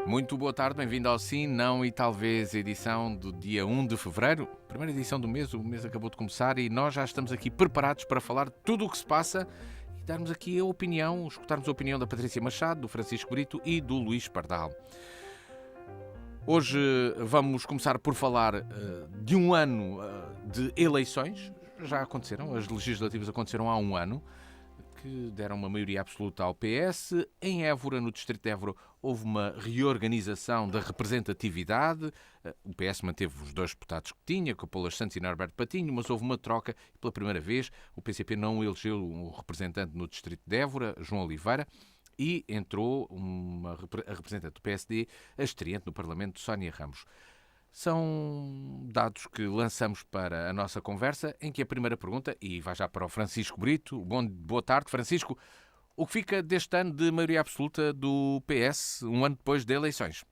Muito boa tarde, bem-vindo ao Sim, Não e Talvez, edição do dia 1 de fevereiro, primeira edição do mês, o mês acabou de começar e nós já estamos aqui preparados para falar de tudo o que se passa e darmos aqui a opinião, escutarmos a opinião da Patrícia Machado, do Francisco Brito e do Luís Pardal. Hoje vamos começar por falar de um ano de eleições, já aconteceram, as legislativas aconteceram há um ano, que deram uma maioria absoluta ao PS. Em Évora, no distrito de Évora, houve uma reorganização da representatividade. O PS manteve os dois deputados que tinha, Capolas Santos e Norberto Patinho, mas houve uma troca e pela primeira vez o PCP não elegeu um representante no distrito de Évora, João Oliveira, e entrou a representante do PSD, a estreante no Parlamento, Sónia Ramos. São dados que lançamos para a nossa conversa, em que a primeira pergunta, e vai já para o Francisco Brito. Boa tarde, Francisco. O que fica deste ano de maioria absoluta do PS, um ano depois de eleições?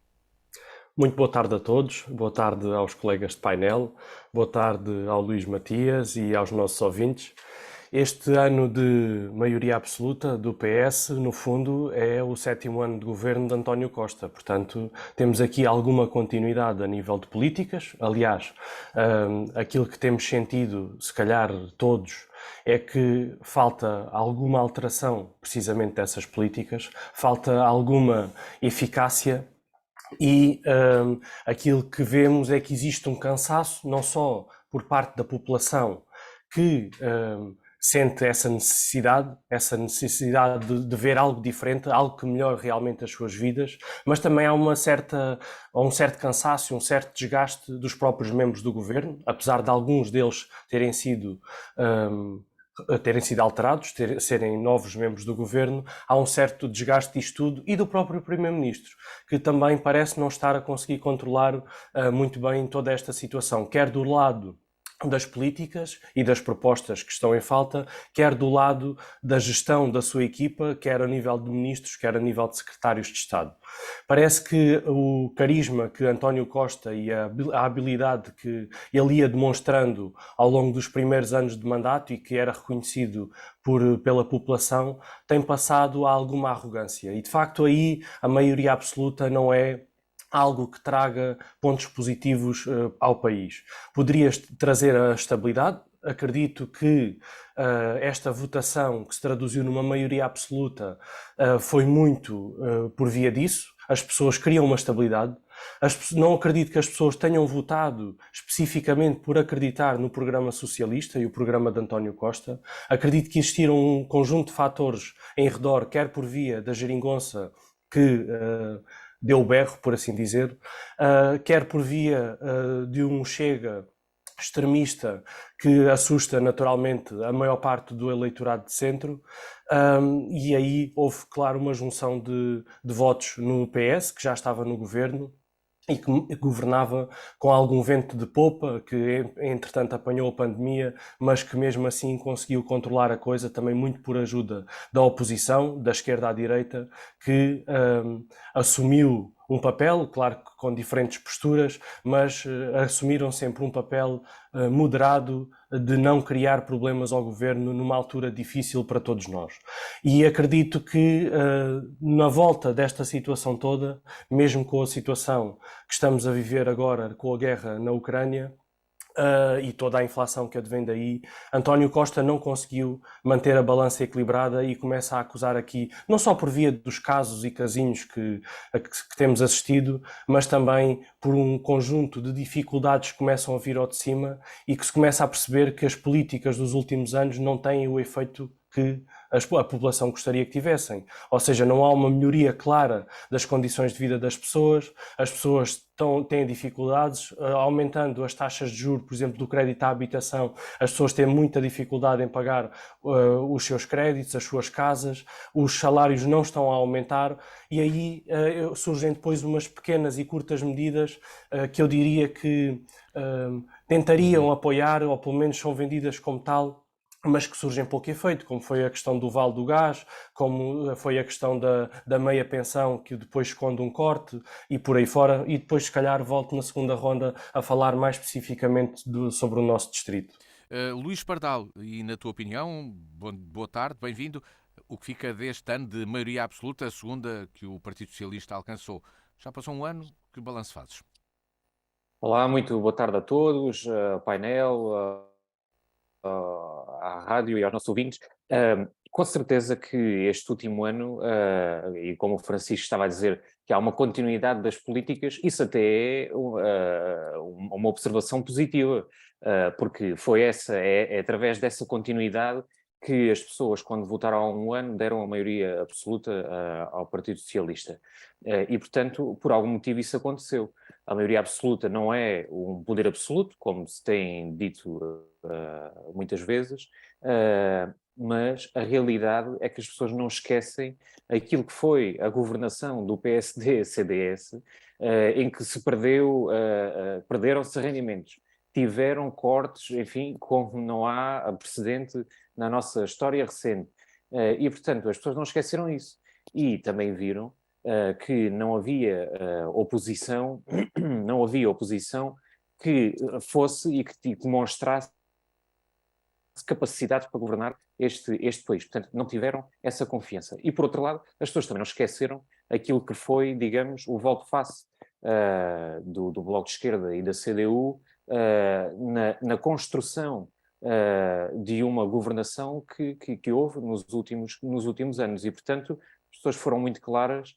Muito boa tarde a todos, boa tarde aos colegas de painel, boa tarde ao Luís Matias e aos nossos ouvintes. Este ano de maioria absoluta do PS, no fundo, é o 7º ano de governo de António Costa. Portanto, temos aqui alguma continuidade a nível de políticas. Aliás, aquilo que temos sentido, se calhar todos, é que falta alguma alteração precisamente dessas políticas, falta alguma eficácia. E aquilo que vemos é que existe um cansaço, não só por parte da população que sente essa necessidade de ver algo diferente, algo que melhore realmente as suas vidas, mas também há um certo cansaço, um certo desgaste dos próprios membros do governo, apesar de alguns deles terem sido alterados, serem novos membros do governo, há um certo desgaste disto tudo e do próprio Primeiro-Ministro, que também parece não estar a conseguir controlar muito bem toda esta situação, quer do lado das políticas e das propostas que estão em falta, quer do lado da gestão da sua equipa, quer a nível de ministros, quer a nível de secretários de Estado. Parece que o carisma que António Costa e a habilidade que ele ia demonstrando ao longo dos primeiros anos de mandato e que era reconhecido pela população, tem passado a alguma arrogância. E de facto aí a maioria absoluta não é algo que traga pontos positivos ao país. Poderia trazer a estabilidade. Acredito que esta votação, que se traduziu numa maioria absoluta, foi muito por via disso. As pessoas queriam uma estabilidade. Não acredito que as pessoas tenham votado especificamente por acreditar no programa socialista e o programa de António Costa. Acredito que existiram um conjunto de fatores em redor, quer por via da geringonça que deu o berro, por assim dizer, quer por via de um Chega extremista que assusta naturalmente a maior parte do eleitorado de centro, e aí houve, claro, uma junção de votos no PS, que já estava no governo, e que governava com algum vento de popa, que entretanto apanhou a pandemia, mas que mesmo assim conseguiu controlar a coisa, também muito por ajuda da oposição, da esquerda à direita, que assumiu um papel, claro que com diferentes posturas, mas assumiram sempre um papel moderado de não criar problemas ao governo numa altura difícil para todos nós. E acredito que na volta desta situação toda, mesmo com a situação que estamos a viver agora com a guerra na Ucrânia, e toda a inflação que advém daí, António Costa não conseguiu manter a balança equilibrada e começa a acusar aqui, não só por via dos casos e casinhos que temos assistido, mas também por um conjunto de dificuldades que começam a vir ao de cima e que se começa a perceber que as políticas dos últimos anos não têm o efeito que a população gostaria que tivessem. Ou seja, não há uma melhoria clara das condições de vida das pessoas, as pessoas têm dificuldades, aumentando as taxas de juros, por exemplo, do crédito à habitação, as pessoas têm muita dificuldade em pagar os seus créditos, as suas casas, os salários não estão a aumentar e aí surgem depois umas pequenas e curtas medidas que eu diria que tentariam apoiar, ou pelo menos são vendidas como tal, mas que surgem pouco efeito, como foi a questão do vale do gás, como foi a questão da meia pensão, que depois esconde um corte, e por aí fora, e depois se calhar volto na segunda ronda a falar mais especificamente sobre o nosso distrito. Luís Pardal, e na tua opinião, boa tarde, bem-vindo. O que fica deste ano de maioria absoluta, a segunda que o Partido Socialista alcançou? Já passou um ano, que balanço fazes? Olá, muito boa tarde a todos, ao painel, à rádio e aos nossos ouvintes. Com certeza que este último ano, e como o Francisco estava a dizer, que há uma continuidade das políticas, isso até é uma observação positiva, porque é através dessa continuidade que as pessoas, quando votaram há um ano, deram a maioria absoluta ao Partido Socialista. E, portanto, por algum motivo isso aconteceu. A maioria absoluta não é um poder absoluto, como se tem dito muitas vezes, mas a realidade é que as pessoas não esquecem aquilo que foi a governação do PSD-CDS, em que perderam-se rendimentos, tiveram cortes, enfim, como não há precedente na nossa história recente. E, portanto, as pessoas não esqueceram isso. E também viram que não havia oposição, não havia oposição que fosse e que demonstrasse capacidade para governar este país. Portanto, não tiveram essa confiança. E, por outro lado, as pessoas também não esqueceram aquilo que foi, digamos, o volte-face do Bloco de Esquerda e da CDU na construção de uma governação que houve nos últimos anos. E, portanto, as pessoas foram muito claras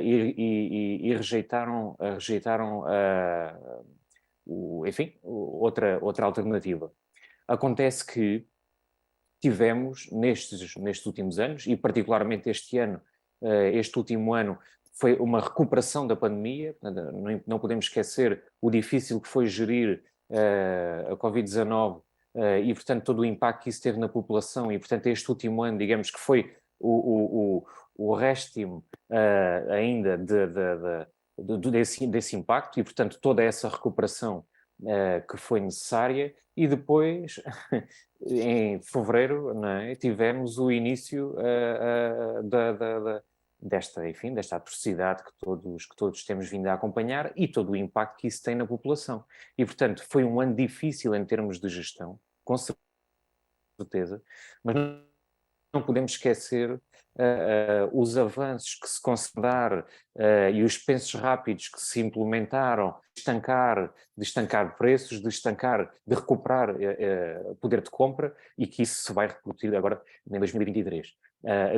e rejeitaram enfim, outra alternativa. Acontece que tivemos nestes últimos anos, e particularmente este último ano, foi uma recuperação da pandemia. Não podemos esquecer o difícil que foi gerir a Covid-19 e, portanto, todo o impacto que isso teve na população. E, portanto, este último ano, digamos que foi o réstimo ainda desse impacto, e, portanto, toda essa recuperação que foi necessária. E depois, em fevereiro, não é, tivemos o início desta atrocidade que todos temos vindo a acompanhar, e todo o impacto que isso tem na população. E, portanto, foi um ano difícil em termos de gestão, com certeza, mas não podemos esquecer os avanços que se conseguiram e os pensos rápidos que se implementaram de estancar preços, de recuperar poder de compra, e que isso se vai repetir agora em 2023.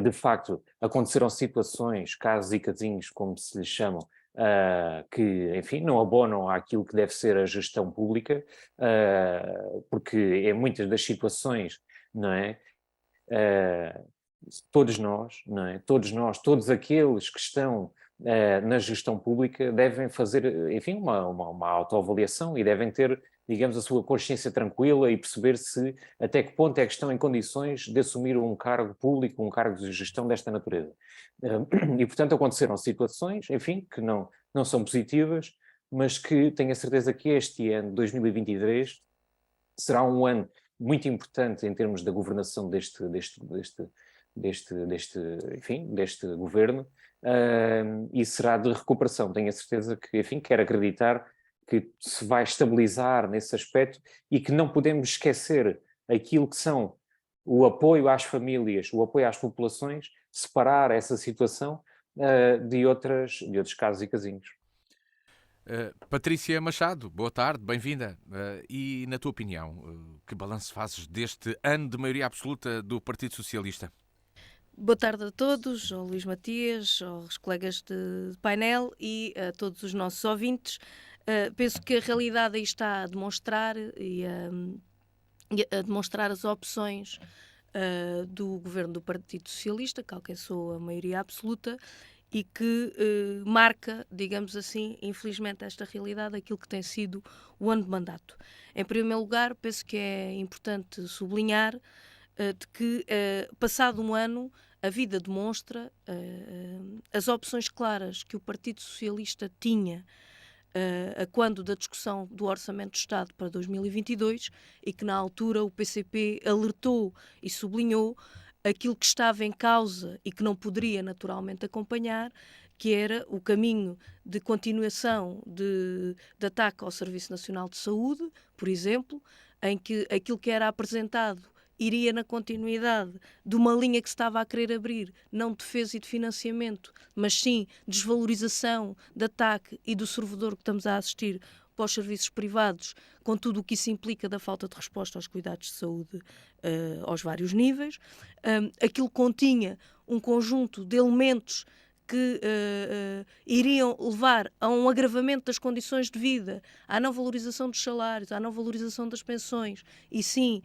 De facto, aconteceram situações, casos e casinhos, como se lhes chamam, que, enfim, não abonam àquilo que deve ser a gestão pública, porque em muitas das situações, não é? Todos nós, não é? Todos aqueles que estão na gestão pública devem fazer, enfim, uma autoavaliação, e devem ter, digamos, a sua consciência tranquila e perceber se até que ponto é que estão em condições de assumir um cargo público, um cargo de gestão desta natureza. E, portanto, aconteceram situações, enfim, que não são positivas, mas que tenho a certeza que este ano, 2023, será um ano muito importante em termos da governação deste governo, e será de recuperação. Tenho a certeza que, enfim, quero acreditar que se vai estabilizar nesse aspecto, e que não podemos esquecer aquilo que são o apoio às famílias, o apoio às populações, separar essa situação de outros casos e casinhos. Patrícia Machado, boa tarde, bem-vinda. E, na tua opinião, que balanço fazes deste ano de maioria absoluta do Partido Socialista? Boa tarde a todos, ao Luís Matias, aos colegas de painel e a todos os nossos ouvintes. Penso que a realidade aí está a demonstrar e a demonstrar as opções do governo do Partido Socialista, que alcançou a maioria absoluta, e que marca, digamos assim, infelizmente, esta realidade, aquilo que tem sido o ano de mandato. Em primeiro lugar, penso que é importante sublinhar de que, passado um ano, a vida demonstra as opções claras que o Partido Socialista tinha a quando da discussão do Orçamento do Estado para 2022, e que na altura o PCP alertou e sublinhou aquilo que estava em causa e que não poderia naturalmente acompanhar, que era o caminho de continuação de ataque ao Serviço Nacional de Saúde, por exemplo, em que aquilo que era apresentado iria na continuidade de uma linha que se estava a querer abrir, não de defesa e de financiamento, mas sim desvalorização, de ataque e do servidor que estamos a assistir para os serviços privados, com tudo o que isso implica da falta de resposta aos cuidados de saúde aos vários níveis. Aquilo continha um conjunto de elementos que iriam levar a um agravamento das condições de vida, à não valorização dos salários, à não valorização das pensões, e sim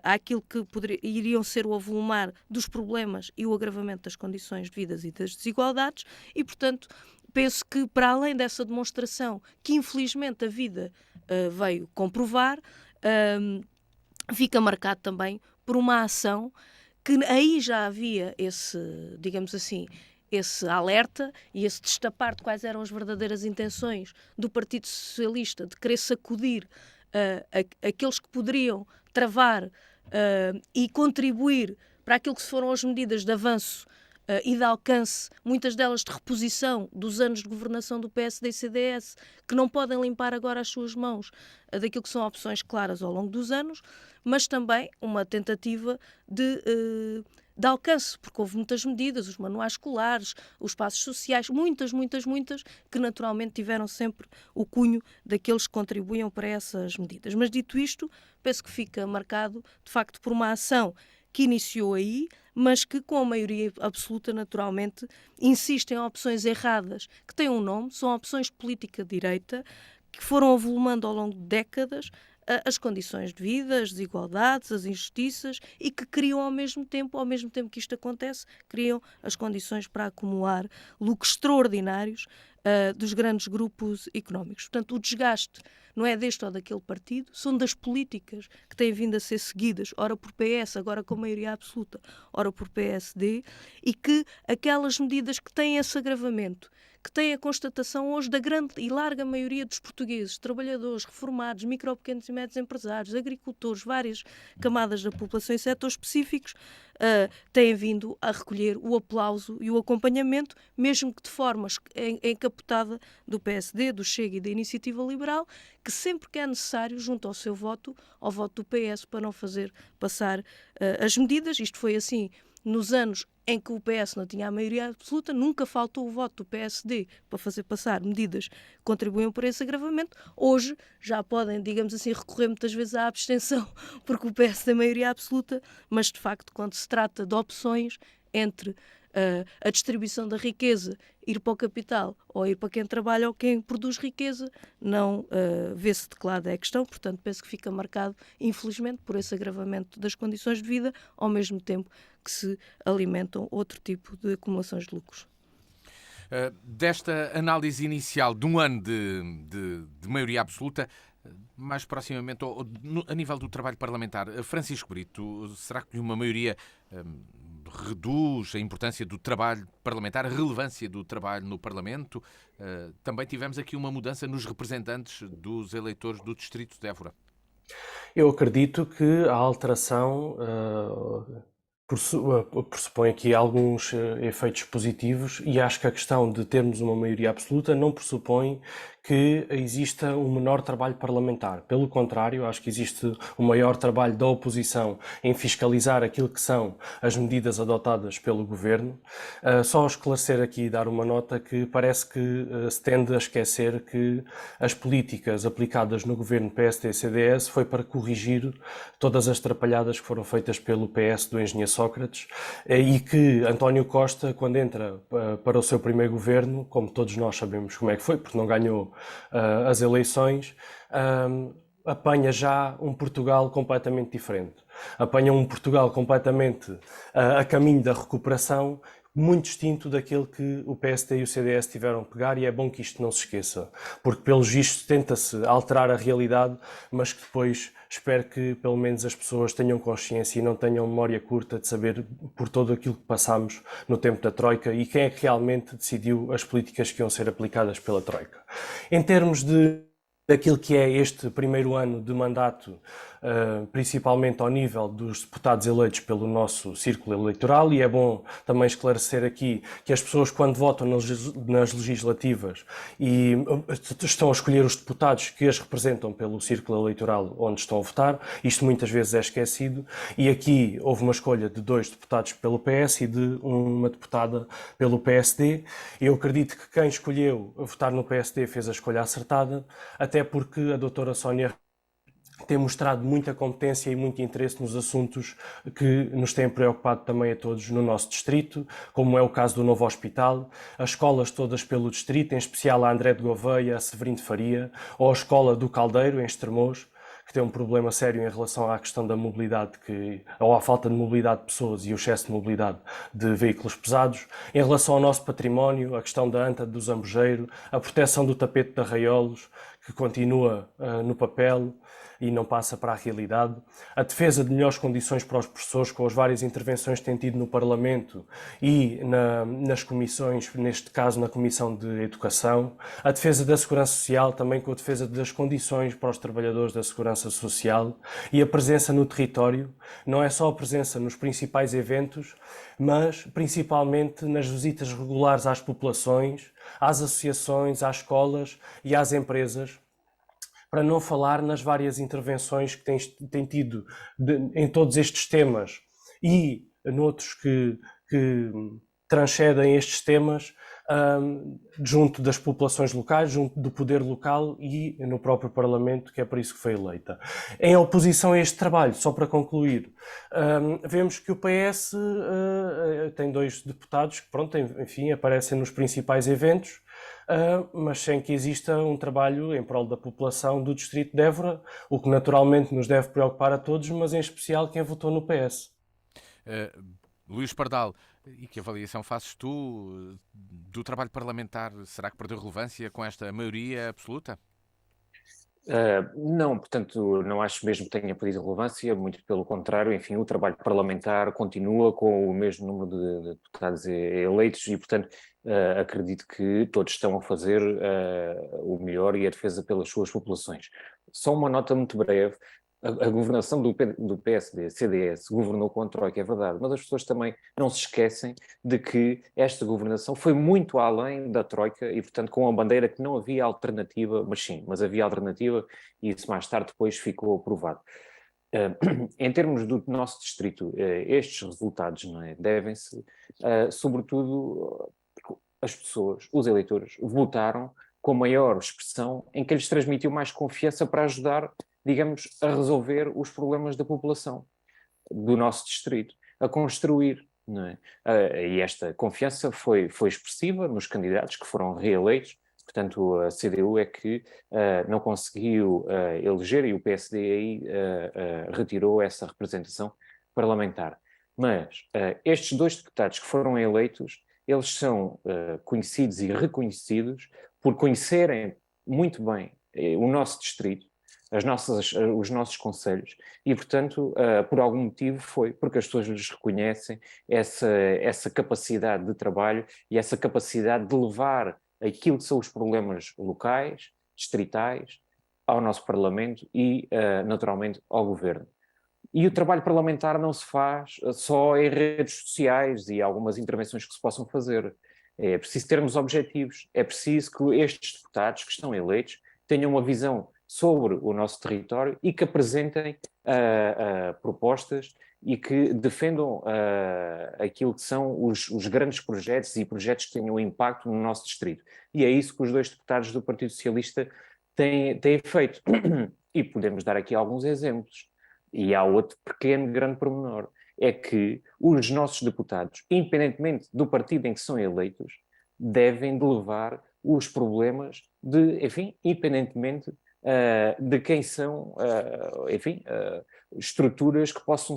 àquilo que iriam ser o avolumar dos problemas e o agravamento das condições de vida e das desigualdades, e, portanto, penso que, para além dessa demonstração que, infelizmente, a vida veio comprovar, fica marcado também por uma ação que aí já havia esse, digamos assim, esse alerta e esse destapar de quais eram as verdadeiras intenções do Partido Socialista de querer sacudir aqueles que poderiam travar e contribuir para aquilo que foram as medidas de avanço e de alcance, muitas delas de reposição dos anos de governação do PSD e CDS, que não podem limpar agora as suas mãos daquilo que são opções claras ao longo dos anos, mas também uma tentativa de alcance, porque houve muitas medidas, os manuais escolares, os passos sociais, muitas, que naturalmente tiveram sempre o cunho daqueles que contribuíam para essas medidas. Mas dito isto, penso que fica marcado, de facto, por uma ação que iniciou aí, mas que com a maioria absoluta, naturalmente, insiste em opções erradas, que têm um nome, são opções de política de direita, que foram avolumando ao longo de décadas as condições de vida, as desigualdades, as injustiças, e que criam ao mesmo tempo que isto acontece, criam as condições para acumular lucros extraordinários dos grandes grupos económicos. Portanto, o desgaste não é deste ou daquele partido, são das políticas que têm vindo a ser seguidas, ora por PS, agora com maioria absoluta, ora por PSD, e que aquelas medidas que têm esse agravamento, que têm a constatação hoje da grande e larga maioria dos portugueses, trabalhadores, reformados, micro, pequenos e médios empresários, agricultores, várias camadas da população e setores específicos, têm vindo a recolher o aplauso e o acompanhamento, mesmo que de forma encapotada do PSD, do Chega e da Iniciativa Liberal, que sempre que é necessário, junto ao seu voto, ao voto do PS, para não fazer passar as medidas. Isto foi assim nos anos em que o PS não tinha a maioria absoluta, nunca faltou o voto do PSD para fazer passar medidas que contribuíam para esse agravamento. Hoje já podem, digamos assim, recorrer muitas vezes à abstenção, porque o PS tem maioria absoluta, mas de facto, quando se trata de opções entre a distribuição da riqueza, ir para o capital ou ir para quem trabalha ou quem produz riqueza, não vê-se declarada a questão. Portanto, penso que fica marcado, infelizmente, por esse agravamento das condições de vida, ao mesmo tempo que se alimentam outro tipo de acumulações de lucros. Desta análise inicial de um ano de maioria absoluta, mais proximamente, a nível do trabalho parlamentar, Francisco Brito, será que uma maioria reduz a importância do trabalho parlamentar, a relevância do trabalho no Parlamento? Também tivemos aqui uma mudança nos representantes dos eleitores do Distrito de Évora. Eu acredito que a alteração pressupõe aqui alguns efeitos positivos, e acho que a questão de termos uma maioria absoluta não pressupõe que exista um menor trabalho parlamentar. Pelo contrário, acho que existe um maior trabalho da oposição em fiscalizar aquilo que são as medidas adotadas pelo Governo. Só esclarecer aqui e dar uma nota que parece que se tende a esquecer que as políticas aplicadas no Governo PSD-CDS foi para corrigir todas as trapalhadas que foram feitas pelo PS do engenheiro Sócrates, e que António Costa, quando entra para o seu primeiro governo, como todos nós sabemos como é que foi, porque não ganhou as eleições, apanha já um Portugal completamente diferente. Apanha um Portugal completamente a caminho da recuperação, muito distinto daquele que o PSD e o CDS tiveram que pegar, e é bom que isto não se esqueça, porque pelos vistos tenta-se alterar a realidade, mas que depois espero que pelo menos as pessoas tenham consciência e não tenham memória curta de saber por todo aquilo que passámos no tempo da Troika e quem é que realmente decidiu as políticas que iam ser aplicadas pela Troika. Em termos daquilo que é este primeiro ano de mandato principalmente ao nível dos deputados eleitos pelo nosso círculo eleitoral, e é bom também esclarecer aqui que as pessoas, quando votam nas legislativas e estão a escolher os deputados que as representam pelo círculo eleitoral onde estão a votar, isto muitas vezes é esquecido, e aqui houve uma escolha de 2 deputados pelo PS e de uma deputada pelo PSD. Eu acredito que quem escolheu votar no PSD fez a escolha acertada, até porque a doutora Sónia tem mostrado muita competência e muito interesse nos assuntos que nos têm preocupado também a todos no nosso distrito, como é o caso do novo hospital, as escolas todas pelo distrito, em especial a André de Gouveia, a Severino de Faria, ou a escola do Caldeiro, em Estremoz, que tem um problema sério em relação à questão da mobilidade, ou à falta de mobilidade de pessoas e o excesso de mobilidade de veículos pesados. Em relação ao nosso património, a questão da anta do Zambujeiro, a proteção do tapete de Arraiolos, que continua no papel e não passa para a realidade, a defesa de melhores condições para os professores, com as várias intervenções que têm tido no Parlamento e nas comissões, neste caso na Comissão de Educação, a defesa da segurança social, também com a defesa das condições para os trabalhadores da segurança social, e a presença no território, não é só a presença nos principais eventos, mas principalmente nas visitas regulares às populações, às associações, às escolas e às empresas, para não falar nas várias intervenções que tem tido em todos estes temas e noutros que transcendem estes temas, junto das populações locais, junto do poder local e no próprio Parlamento, que é para isso que foi eleita. Em oposição a este trabalho, só para concluir, vemos que o PS tem 2 deputados que, pronto, enfim, aparecem nos principais eventos, mas sem que exista um trabalho em prol da população do distrito de Évora, o que naturalmente nos deve preocupar a todos, mas em especial quem votou no PS. Luís Pardal, e que avaliação fazes tu do trabalho parlamentar? Será que perdeu relevância com esta maioria absoluta? Não, portanto, não acho mesmo que tenha perdido relevância, muito pelo contrário, enfim, o trabalho parlamentar continua com o mesmo número de deputados eleitos e, portanto, acredito que todos estão a fazer o melhor e a defesa pelas suas populações. Só uma nota muito breve. A governação do PSD, CDS, governou com a Troika, é verdade, mas as pessoas também não se esquecem de que esta governação foi muito além da Troika e, portanto, com a bandeira que não havia alternativa, mas havia alternativa e isso mais tarde depois ficou provado. Em termos do nosso distrito, estes resultados, não é, devem-se, sobretudo, as pessoas, os eleitores, votaram com maior expressão em que lhes transmitiu mais confiança para ajudar, digamos, a resolver os problemas da população do nosso distrito, a construir, não é? E esta confiança foi expressiva nos candidatos que foram reeleitos, portanto a CDU é que não conseguiu eleger e o PSD aí retirou essa representação parlamentar. Mas estes 2 deputados que foram eleitos, eles são conhecidos e reconhecidos por conhecerem muito bem o nosso distrito, os nossos conselhos, e, portanto, por algum motivo foi porque as pessoas lhes reconhecem essa capacidade de trabalho e essa capacidade de levar aquilo que são os problemas locais, distritais, ao nosso Parlamento e, naturalmente, ao Governo. E o trabalho parlamentar não se faz só em redes sociais e algumas intervenções que se possam fazer. É preciso termos objetivos, é preciso que estes deputados que estão eleitos tenham uma visão sobre o nosso território e que apresentem propostas e que defendam aquilo que são os grandes projetos e projetos que tenham impacto no nosso distrito. E é isso que os 2 deputados do Partido Socialista têm feito. E podemos dar aqui alguns exemplos. E há outro pequeno, grande pormenor. É que os nossos deputados, independentemente do partido em que são eleitos, devem de levar os problemas enfim, independentemente de quem são, enfim, estruturas que possam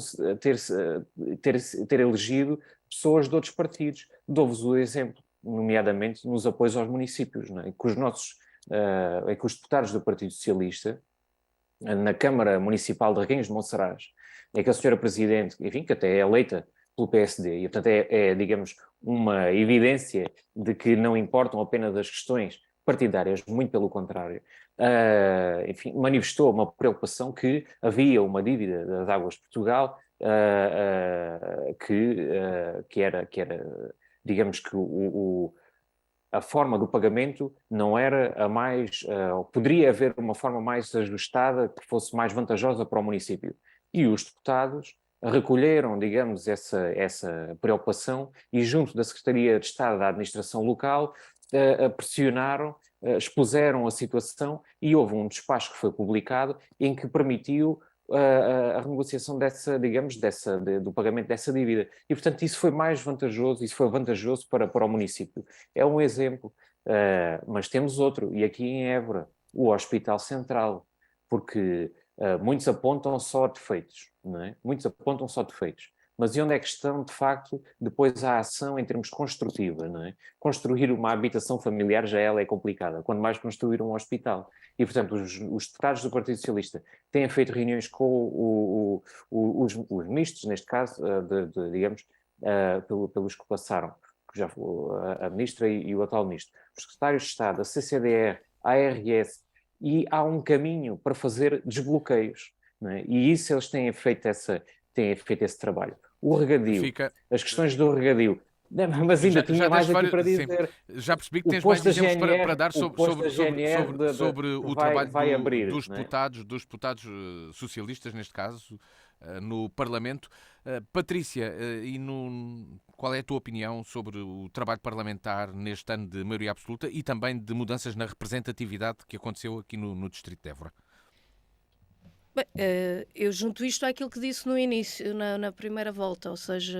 ter elegido pessoas de outros partidos. Dou-vos o exemplo, nomeadamente nos apoios aos municípios, não é? Que os deputados do Partido Socialista, na Câmara Municipal de Reguengos de Monsaraz, é que a senhora Presidente, enfim, que até é eleita pelo PSD, e portanto digamos, uma evidência de que não importam apenas as questões partidárias, muito pelo contrário. Enfim, manifestou uma preocupação que havia uma dívida das Águas de Portugal que era, digamos que a forma do pagamento não era a mais... poderia haver uma forma mais ajustada que fosse mais vantajosa para o município. E os deputados recolheram, digamos, essa preocupação e, junto da Secretaria de Estado da Administração Local, pressionaram, expuseram a situação e houve um despacho que foi publicado em que permitiu a renegociação do pagamento dessa dívida. E, portanto, isso foi vantajoso para o município. É um exemplo, mas temos outro, e aqui em Évora, o Hospital Central, porque muitos apontam só defeitos, não é? Muitos apontam só defeitos. Mas e onde é que estão, de facto, depois a ação em termos construtiva, não é? Construir uma habitação familiar já ela é complicada, quando mais construir um hospital. E, portanto, os deputados do Partido Socialista têm feito reuniões com os ministros, neste caso, digamos, pelos que passaram, que já a ministra e o atual ministro, os secretários de Estado, a CCDR, a ARS, e há um caminho para fazer desbloqueios, não é? E isso eles têm feito esse trabalho. O regadio, as questões do regadio, mas ainda tinha mais aqui para dizer. Já percebi que tens mais exemplos para dar sobre o trabalho dos deputados socialistas, neste caso, no Parlamento. Patrícia, qual é a tua opinião sobre o trabalho parlamentar neste ano de maioria absoluta e também de mudanças na representatividade que aconteceu aqui no Distrito de Évora? Bem, eu junto isto àquilo que disse no início, na primeira volta, ou seja,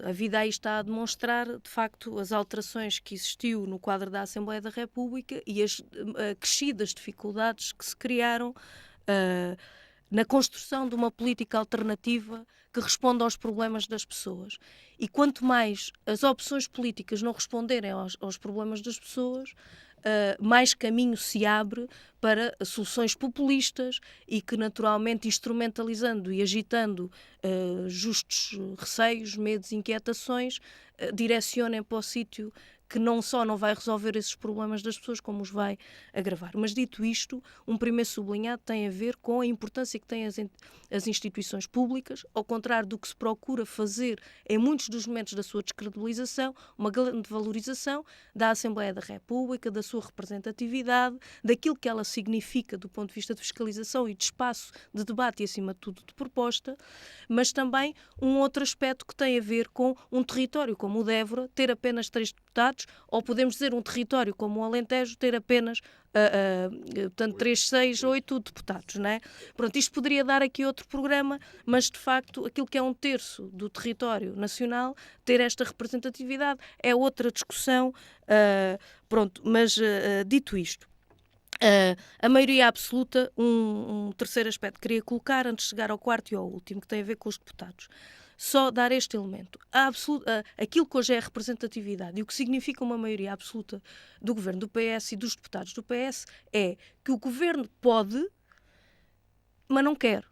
a vida aí está a demonstrar, de facto, as alterações que existiu no quadro da Assembleia da República e as crescidas dificuldades que se criaram na construção de uma política alternativa que responda aos problemas das pessoas. E quanto mais as opções políticas não responderem aos problemas das pessoas, mais caminho se abre para soluções populistas e que, naturalmente, instrumentalizando e agitando justos receios, medos, inquietações, direcionem para o sítio que não só não vai resolver esses problemas das pessoas, como os vai agravar. Mas, dito isto, um primeiro sublinhado tem a ver com a importância que têm as instituições públicas, ao contrário do que se procura fazer em muitos dos momentos da sua descredibilização, uma grande valorização da Assembleia da República, da sua representatividade, daquilo que ela significa do ponto de vista de fiscalização e de espaço de debate e, acima de tudo, de proposta, mas também um outro aspecto que tem a ver com um território como o de Évora ter apenas 3 deputados, ou podemos dizer um território como o Alentejo ter apenas portanto, 3, 6, 8 deputados, não é? Pronto, isto poderia dar aqui outro programa, mas de facto aquilo que é 1/3 do território nacional, ter esta representatividade é outra discussão, pronto, mas dito isto, a maioria absoluta, um terceiro aspecto que queria colocar antes de chegar ao quarto e ao último, que tem a ver com os deputados. Só dar este elemento. Aquilo que hoje é a representatividade e o que significa uma maioria absoluta do governo do PS e dos deputados do PS é que o governo pode, mas não quer.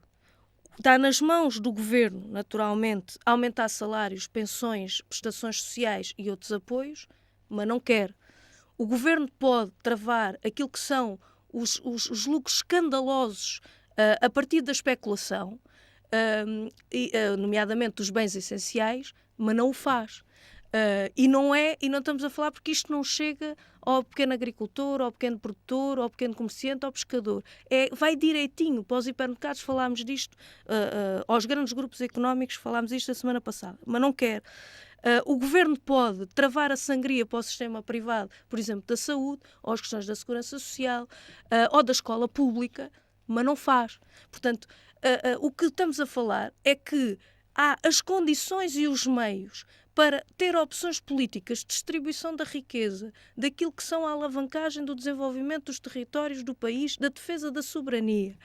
Está nas mãos do governo, naturalmente, aumentar salários, pensões, prestações sociais e outros apoios, mas não quer. O governo pode travar aquilo que são os lucros escandalosos a partir da especulação, nomeadamente dos bens essenciais, mas não o faz. E não estamos a falar porque isto não chega ao pequeno agricultor, ao pequeno produtor, ao pequeno comerciante, ao pescador. Vai direitinho para os hipermercados, falámos disto, aos grandes grupos económicos, falámos disto a semana passada, mas não quer. O governo pode travar a sangria para o sistema privado, por exemplo, da saúde, ou as questões da segurança social, ou da escola pública, mas não faz. Portanto, o que estamos a falar é que há as condições e os meios para ter opções políticas de distribuição da riqueza, daquilo que são a alavancagem do desenvolvimento dos territórios do país, da defesa da soberania,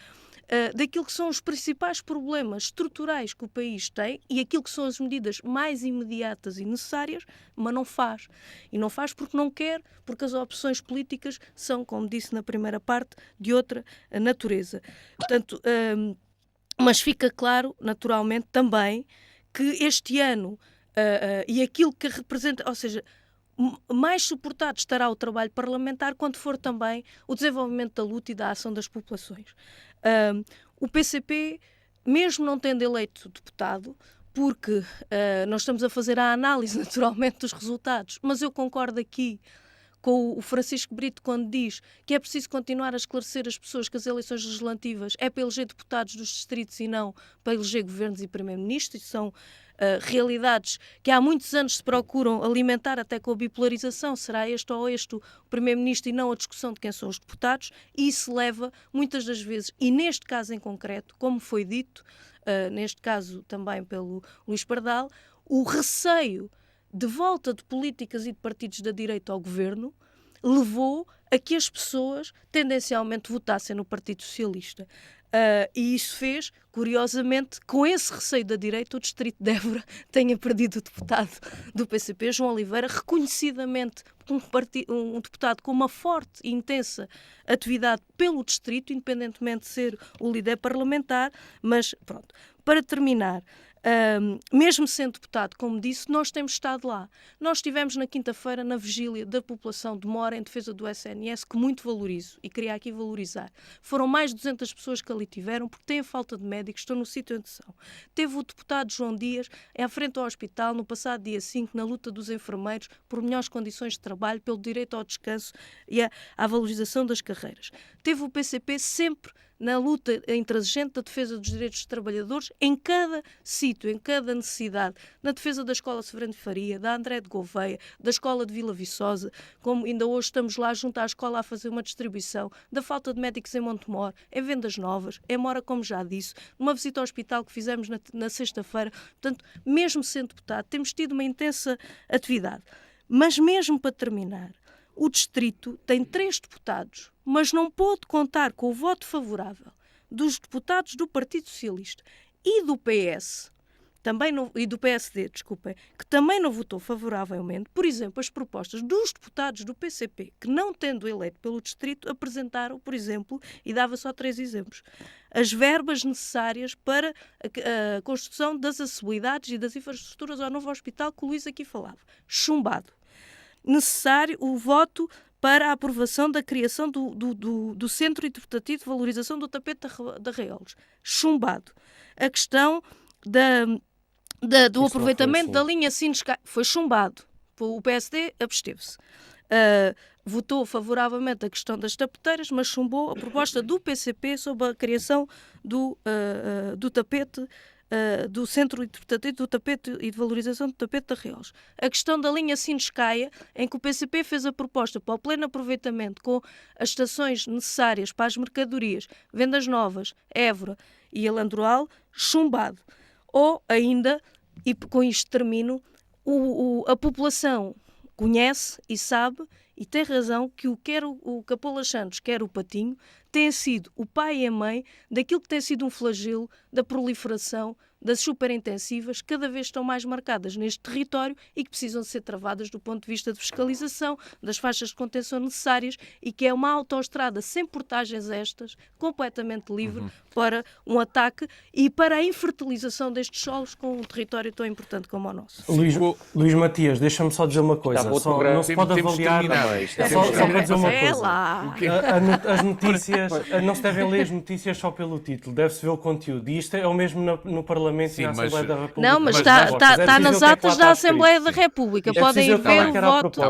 daquilo que são os principais problemas estruturais que o país tem e aquilo que são as medidas mais imediatas e necessárias, mas não faz. E não faz porque não quer, porque as opções políticas são, como disse na primeira parte, de outra natureza. Portanto, mas fica claro, naturalmente, também que este ano e aquilo que representa, ou seja, mais suportado estará o trabalho parlamentar quando for também o desenvolvimento da luta e da ação das populações. O PCP, mesmo não tendo eleito deputado, porque nós estamos a fazer a análise naturalmente dos resultados, mas eu concordo aqui com o Francisco Brito quando diz que é preciso continuar a esclarecer as pessoas que as eleições legislativas é para eleger deputados dos distritos e não para eleger governos e primeiro-ministro. Isso são realidades que há muitos anos se procuram alimentar até com a bipolarização. Será este ou este o primeiro-ministro e não a discussão de quem são os deputados? E isso leva, muitas das vezes, e neste caso em concreto, como foi dito, neste caso também pelo Luís Pardal, o receio de volta de políticas e de partidos da direita ao governo levou a que as pessoas tendencialmente votassem no Partido Socialista. E isso fez, curiosamente, com esse receio da direita, o distrito de Évora tenha perdido o deputado do PCP, João Oliveira, reconhecidamente um deputado com uma forte e intensa atividade pelo distrito, independentemente de ser o líder parlamentar. Mas pronto, para terminar, mesmo sendo deputado, como disse, nós temos estado lá. Nós estivemos na quinta-feira na vigília da população de Mora em defesa do SNS, que muito valorizo e queria aqui valorizar. Foram mais de 200 pessoas que ali tiveram, porque têm falta de médicos, estão no sítio onde são. Teve o deputado João Dias à frente ao hospital no passado dia 5, na luta dos enfermeiros por melhores condições de trabalho, pelo direito ao descanso e à valorização das carreiras. Teve o PCP sempre na luta intransigente da defesa dos direitos dos trabalhadores, em cada sítio, em cada necessidade, na defesa da Escola Severino de Faria, da André de Gouveia, da Escola de Vila Viçosa, como ainda hoje estamos lá junto à escola a fazer uma distribuição, da falta de médicos em Montemor, em Vendas Novas, em Mora, como já disse, numa visita ao hospital que fizemos na sexta-feira. Portanto, mesmo sendo deputado, temos tido uma intensa atividade. Mas mesmo para terminar, o distrito tem 3 deputados, mas não pôde contar com o voto favorável dos deputados do Partido Socialista e do PS, e do PSD, desculpem, que também não votou favoravelmente. Por exemplo, as propostas dos deputados do PCP, que não tendo eleito pelo distrito, apresentaram, por exemplo, e dava só 3 exemplos, as verbas necessárias para a construção das acessibilidades e das infraestruturas ao novo hospital que o Luís aqui falava. Chumbado. Necessário o voto para a aprovação da criação do Centro Interpretativo de Valorização do Tapete de Arraiolos. Chumbado. A questão do aproveitamento da linha Sines-Caia foi chumbado. O PSD absteve-se. Votou favoravelmente a questão das tapeteiras, mas chumbou a proposta do PCP sobre a criação do tapete, do Centro Interpretativo do Tapete e de Valorização do Tapete de Arraiolos. A questão da linha Sines-Caia, em que o PCP fez a proposta para o pleno aproveitamento com as estações necessárias para as mercadorias, Vendas Novas, Évora e Alandroal, chumbado. Ou ainda, e com isto termino, a população conhece e sabe, e tem razão, que quer o Capolas Santos, quer o Patinho, têm sido o pai e a mãe daquilo que tem sido um flagelo da proliferação das superintensivas, que cada vez estão mais marcadas neste território e que precisam de ser travadas do ponto de vista de fiscalização, das faixas de contenção necessárias, e que é uma autoestrada sem portagens estas, completamente livre para um ataque e para a infertilização destes solos com um território tão importante como o nosso. Luís Matias, deixa-me só dizer uma coisa. Não se pode avaliar... Só para dizer uma coisa. As notícias, não se devem ler as notícias só pelo título, deve-se ver o conteúdo. E isto é o mesmo no Parlamento e na Assembleia da República. Não, mas está nas atas da Assembleia da República. Podem ver o voto,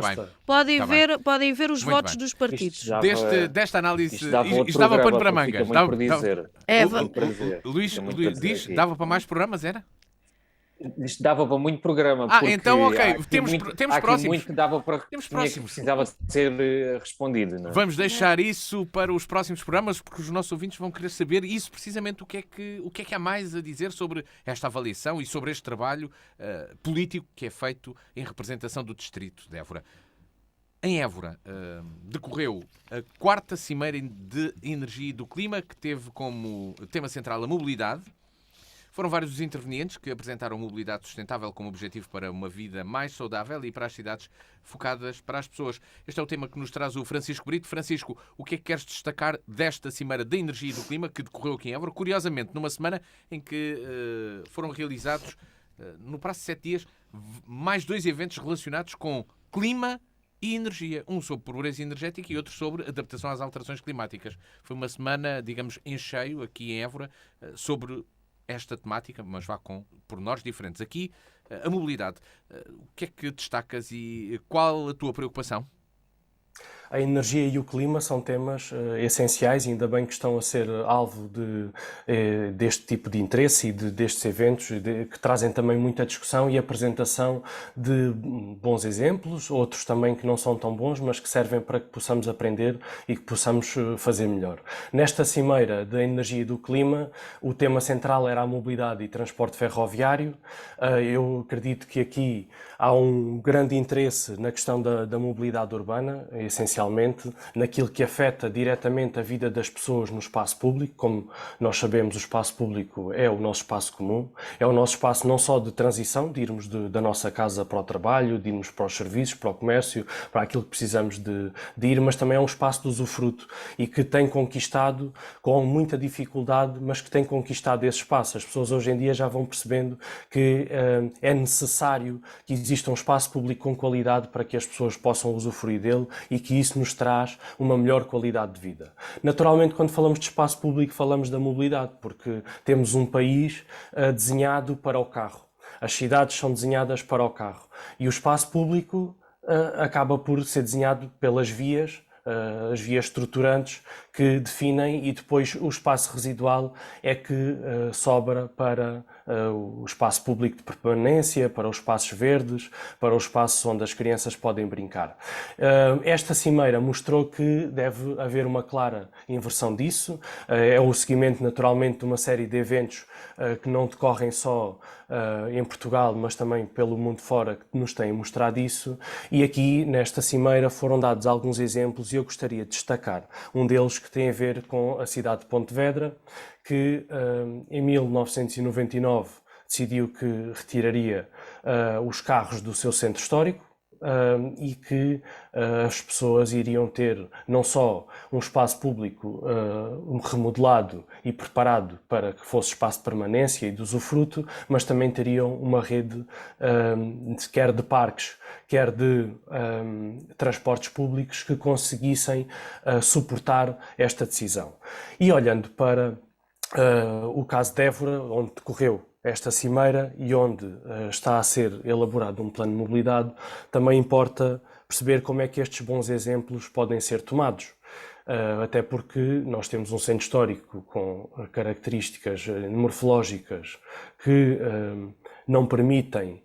podem ver os votos dos partidos. Desta análise, isto dava pano para mangas. Luís diz, dava para mais programas, era? Isto dava para muito programa. Então ok, temos próximos. Muito que dava para que precisava ser respondido. Não é? Vamos deixar isso para os próximos programas, porque os nossos ouvintes vão querer saber isso precisamente o que é que há mais a dizer sobre esta avaliação e sobre este trabalho político que é feito em representação do distrito de Évora. Em Évora decorreu a 4ª Cimeira de Energia e do Clima, que teve como tema central a mobilidade. Foram vários os intervenientes que apresentaram mobilidade sustentável como objetivo para uma vida mais saudável e para as cidades focadas para as pessoas. Este é o tema que nos traz o Francisco Brito. Francisco, o que é que queres destacar desta Cimeira da Energia e do Clima que decorreu aqui em Évora? Curiosamente, numa semana em que foram realizados, no prazo de 7 dias, mais 2 eventos relacionados com clima e energia. Um sobre pobreza energética e outro sobre adaptação às alterações climáticas. Foi uma semana, digamos, em cheio, aqui em Évora, sobre esta temática, mas vá com pormenores diferentes. Aqui, a mobilidade. O que é que destacas e qual a tua preocupação? A energia e o clima são temas essenciais, e ainda bem que estão a ser alvo deste tipo de interesse e destes eventos que trazem também muita discussão e apresentação de bons exemplos, outros também que não são tão bons, mas que servem para que possamos aprender e que possamos fazer melhor. Nesta cimeira da energia e do clima, o tema central era a mobilidade e transporte ferroviário. Eu acredito que aqui há um grande interesse na questão da mobilidade urbana, essencialmente naquilo que afeta diretamente a vida das pessoas no espaço público. Como nós sabemos, o espaço público é o nosso espaço comum, é o nosso espaço não só de transição, de irmos da nossa casa para o trabalho, de irmos para os serviços, para o comércio, para aquilo que precisamos de ir, mas também é um espaço de usufruto e que tem conquistado com muita dificuldade, mas que tem conquistado esse espaço. As pessoas hoje em dia já vão percebendo que é necessário que exista um espaço público com qualidade para que as pessoas possam usufruir dele e que isso nos traz uma melhor qualidade de vida. Naturalmente, quando falamos de espaço público, falamos da mobilidade, porque temos um país desenhado para o carro. As cidades são desenhadas para o carro. E o espaço público acaba por ser desenhado pelas vias, as vias estruturantes que definem, e depois o espaço residual é que sobra para o espaço público de permanência, para os espaços verdes, para os espaços onde as crianças podem brincar. Esta cimeira mostrou que deve haver uma clara inversão disso. É o seguimento, naturalmente, de uma série de eventos que não decorrem só em Portugal, mas também pelo mundo fora, que nos têm mostrado isso. E aqui, nesta cimeira, foram dados alguns exemplos e eu gostaria de destacar um deles que tem a ver com a cidade de Pontevedra, que em 1999 decidiu que retiraria os carros do seu centro histórico, e que as pessoas iriam ter não só um espaço público remodelado e preparado para que fosse espaço de permanência e de usufruto, mas também teriam uma rede quer de parques, quer de transportes públicos que conseguissem suportar esta decisão. E olhando para o caso de Évora, onde decorreu esta cimeira e onde está a ser elaborado um plano de mobilidade, também importa perceber como é que estes bons exemplos podem ser tomados. Até porque nós temos um centro histórico com características morfológicas que não permitem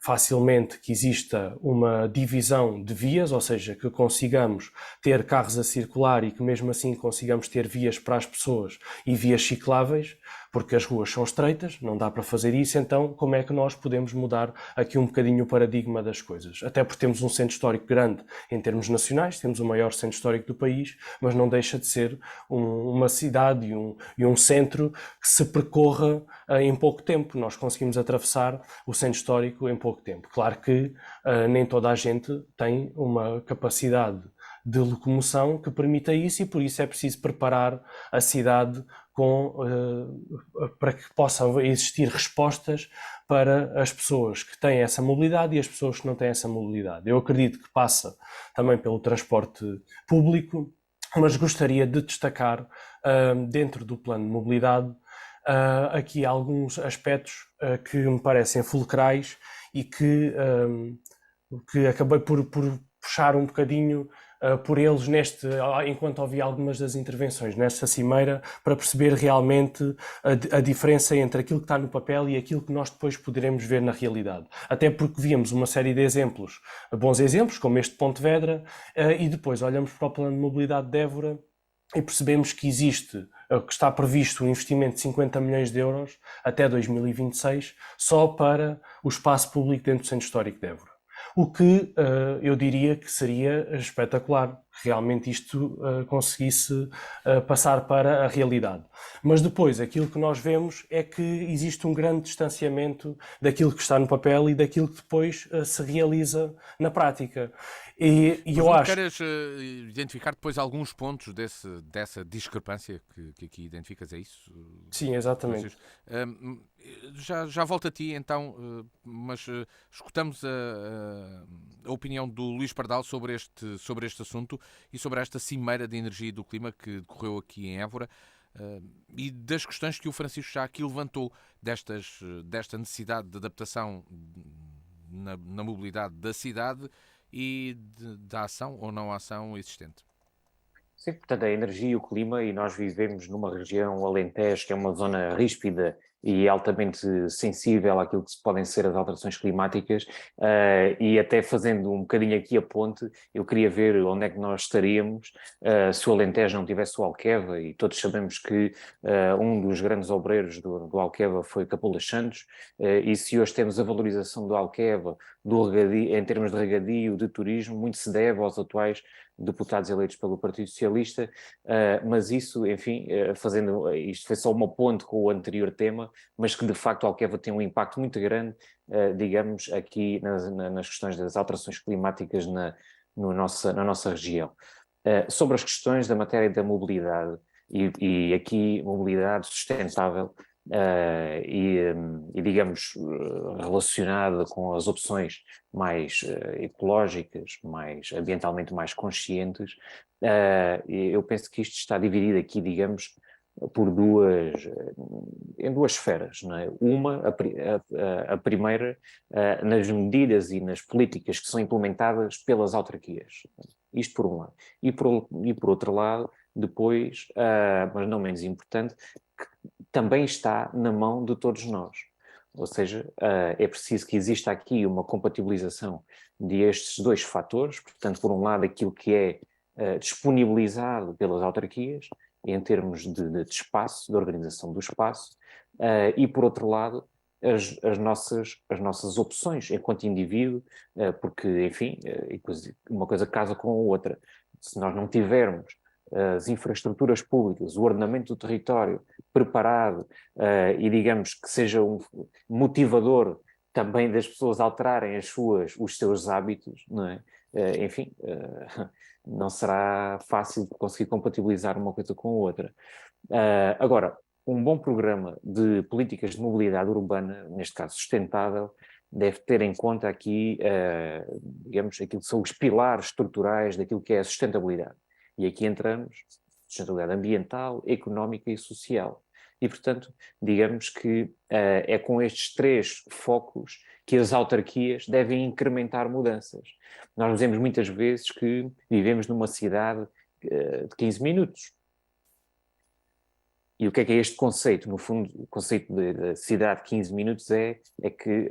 facilmente que exista uma divisão de vias, ou seja, que consigamos ter carros a circular e que mesmo assim consigamos ter vias para as pessoas e vias cicláveis, porque as ruas são estreitas, não dá para fazer isso. Então como é que nós podemos mudar aqui um bocadinho o paradigma das coisas? Até porque temos um centro histórico grande em termos nacionais, temos o maior centro histórico do país, mas não deixa de ser uma cidade e um centro que se percorra em pouco tempo. Nós conseguimos atravessar o centro histórico em pouco tempo. Claro que nem toda a gente tem uma capacidade de locomoção que permita isso, e por isso é preciso preparar a cidade para que possam existir respostas para as pessoas que têm essa mobilidade e as pessoas que não têm essa mobilidade. Eu acredito que passa também pelo transporte público, mas gostaria de destacar dentro do plano de mobilidade aqui alguns aspectos que me parecem fulcrais e que acabei por puxar um bocadinho por eles enquanto ouvi algumas das intervenções nesta cimeira, para perceber realmente a diferença entre aquilo que está no papel e aquilo que nós depois poderemos ver na realidade. Até porque víamos uma série de exemplos, bons exemplos, como este de Pontevedra, e depois olhamos para o plano de mobilidade de Évora e percebemos que que está previsto um investimento de 50 milhões de euros até 2026 só para o espaço público dentro do Centro Histórico de Évora. O que eu diria que seria espetacular. realmente isto conseguisse passar para a realidade. Mas depois, aquilo que nós vemos é que existe um grande distanciamento daquilo que está no papel e daquilo que depois se realiza na prática. E eu acho... Queres identificar depois alguns pontos dessa discrepância que aqui identificas, é isso? Sim, exatamente. Já volto a ti então, mas escutamos a opinião do Luís Pardal sobre este assunto e sobre esta cimeira de energia e do clima que decorreu aqui em Évora, e das questões que o Francisco já aqui levantou desta necessidade de adaptação na mobilidade da cidade e da ação ou não ação existente. Sim, portanto, a energia e o clima, e nós vivemos numa região, o Alentejo, que é uma zona ríspida e altamente sensível àquilo que podem ser as alterações climáticas, e até fazendo um bocadinho aqui a ponte, eu queria ver onde é que nós estaríamos se o Alentejo não tivesse o Alqueva, e todos sabemos que um dos grandes obreiros do Alqueva foi Capolas Santos, e se hoje temos a valorização do Alqueva, em termos de regadio, de turismo, muito se deve aos atuais deputados eleitos pelo Partido Socialista, mas isso, enfim, isto foi só uma ponte com o anterior tema, mas que de facto a Alqueva tem um impacto muito grande, digamos, aqui nas questões das alterações climáticas na nossa região. Sobre as questões da matéria da mobilidade, e aqui mobilidade sustentável, e digamos, relacionada com as opções mais ecológicas, mais ambientalmente mais conscientes, eu penso que isto está dividido aqui, digamos, em duas esferas, não é? A primeira, nas medidas e nas políticas que são implementadas pelas autarquias, isto por um lado. E por outro lado, depois, mas não menos importante, também está na mão de todos nós. Ou seja, é preciso que exista aqui uma compatibilização destes dois fatores, portanto, por um lado, aquilo que é disponibilizado pelas autarquias, em termos de espaço, de organização do espaço, e por outro lado, as nossas opções enquanto indivíduo, porque, enfim, uma coisa casa com a outra. Se nós não tivermos as infraestruturas públicas, o ordenamento do território preparado, e digamos que seja um motivador também das pessoas alterarem os seus hábitos, não é? Enfim, não será fácil conseguir compatibilizar uma coisa com a outra. Agora, um bom programa de políticas de mobilidade urbana, neste caso sustentável, deve ter em conta aqui, digamos, aquilo que são os pilares estruturais daquilo que é a sustentabilidade. E aqui entramos sustentabilidade ambiental, económica e social. E, portanto, digamos que é com estes três focos que as autarquias devem incrementar mudanças. Nós dizemos muitas vezes que vivemos numa cidade de 15 minutos. E o que é este conceito? No fundo, o conceito de cidade de 15 minutos é que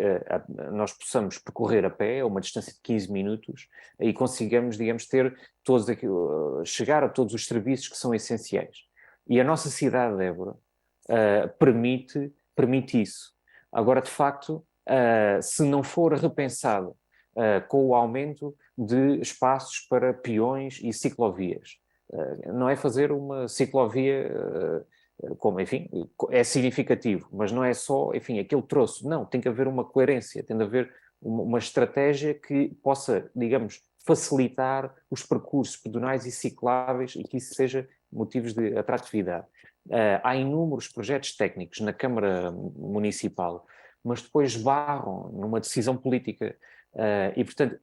nós possamos percorrer a pé a uma distância de 15 minutos e consigamos, digamos, chegar a todos os serviços que são essenciais. E a nossa cidade de Évora permite isso. Agora, de facto, se não for repensado com o aumento de espaços para peões e ciclovias, não é fazer uma ciclovia... como, enfim, é significativo, mas não é só, enfim, aquele troço. Não, tem que haver uma coerência, tem de haver uma estratégia que possa, digamos, facilitar os percursos pedonais e cicláveis e que isso seja motivos de atratividade. Há inúmeros projetos técnicos na Câmara Municipal, mas depois esbarram numa decisão política e, portanto,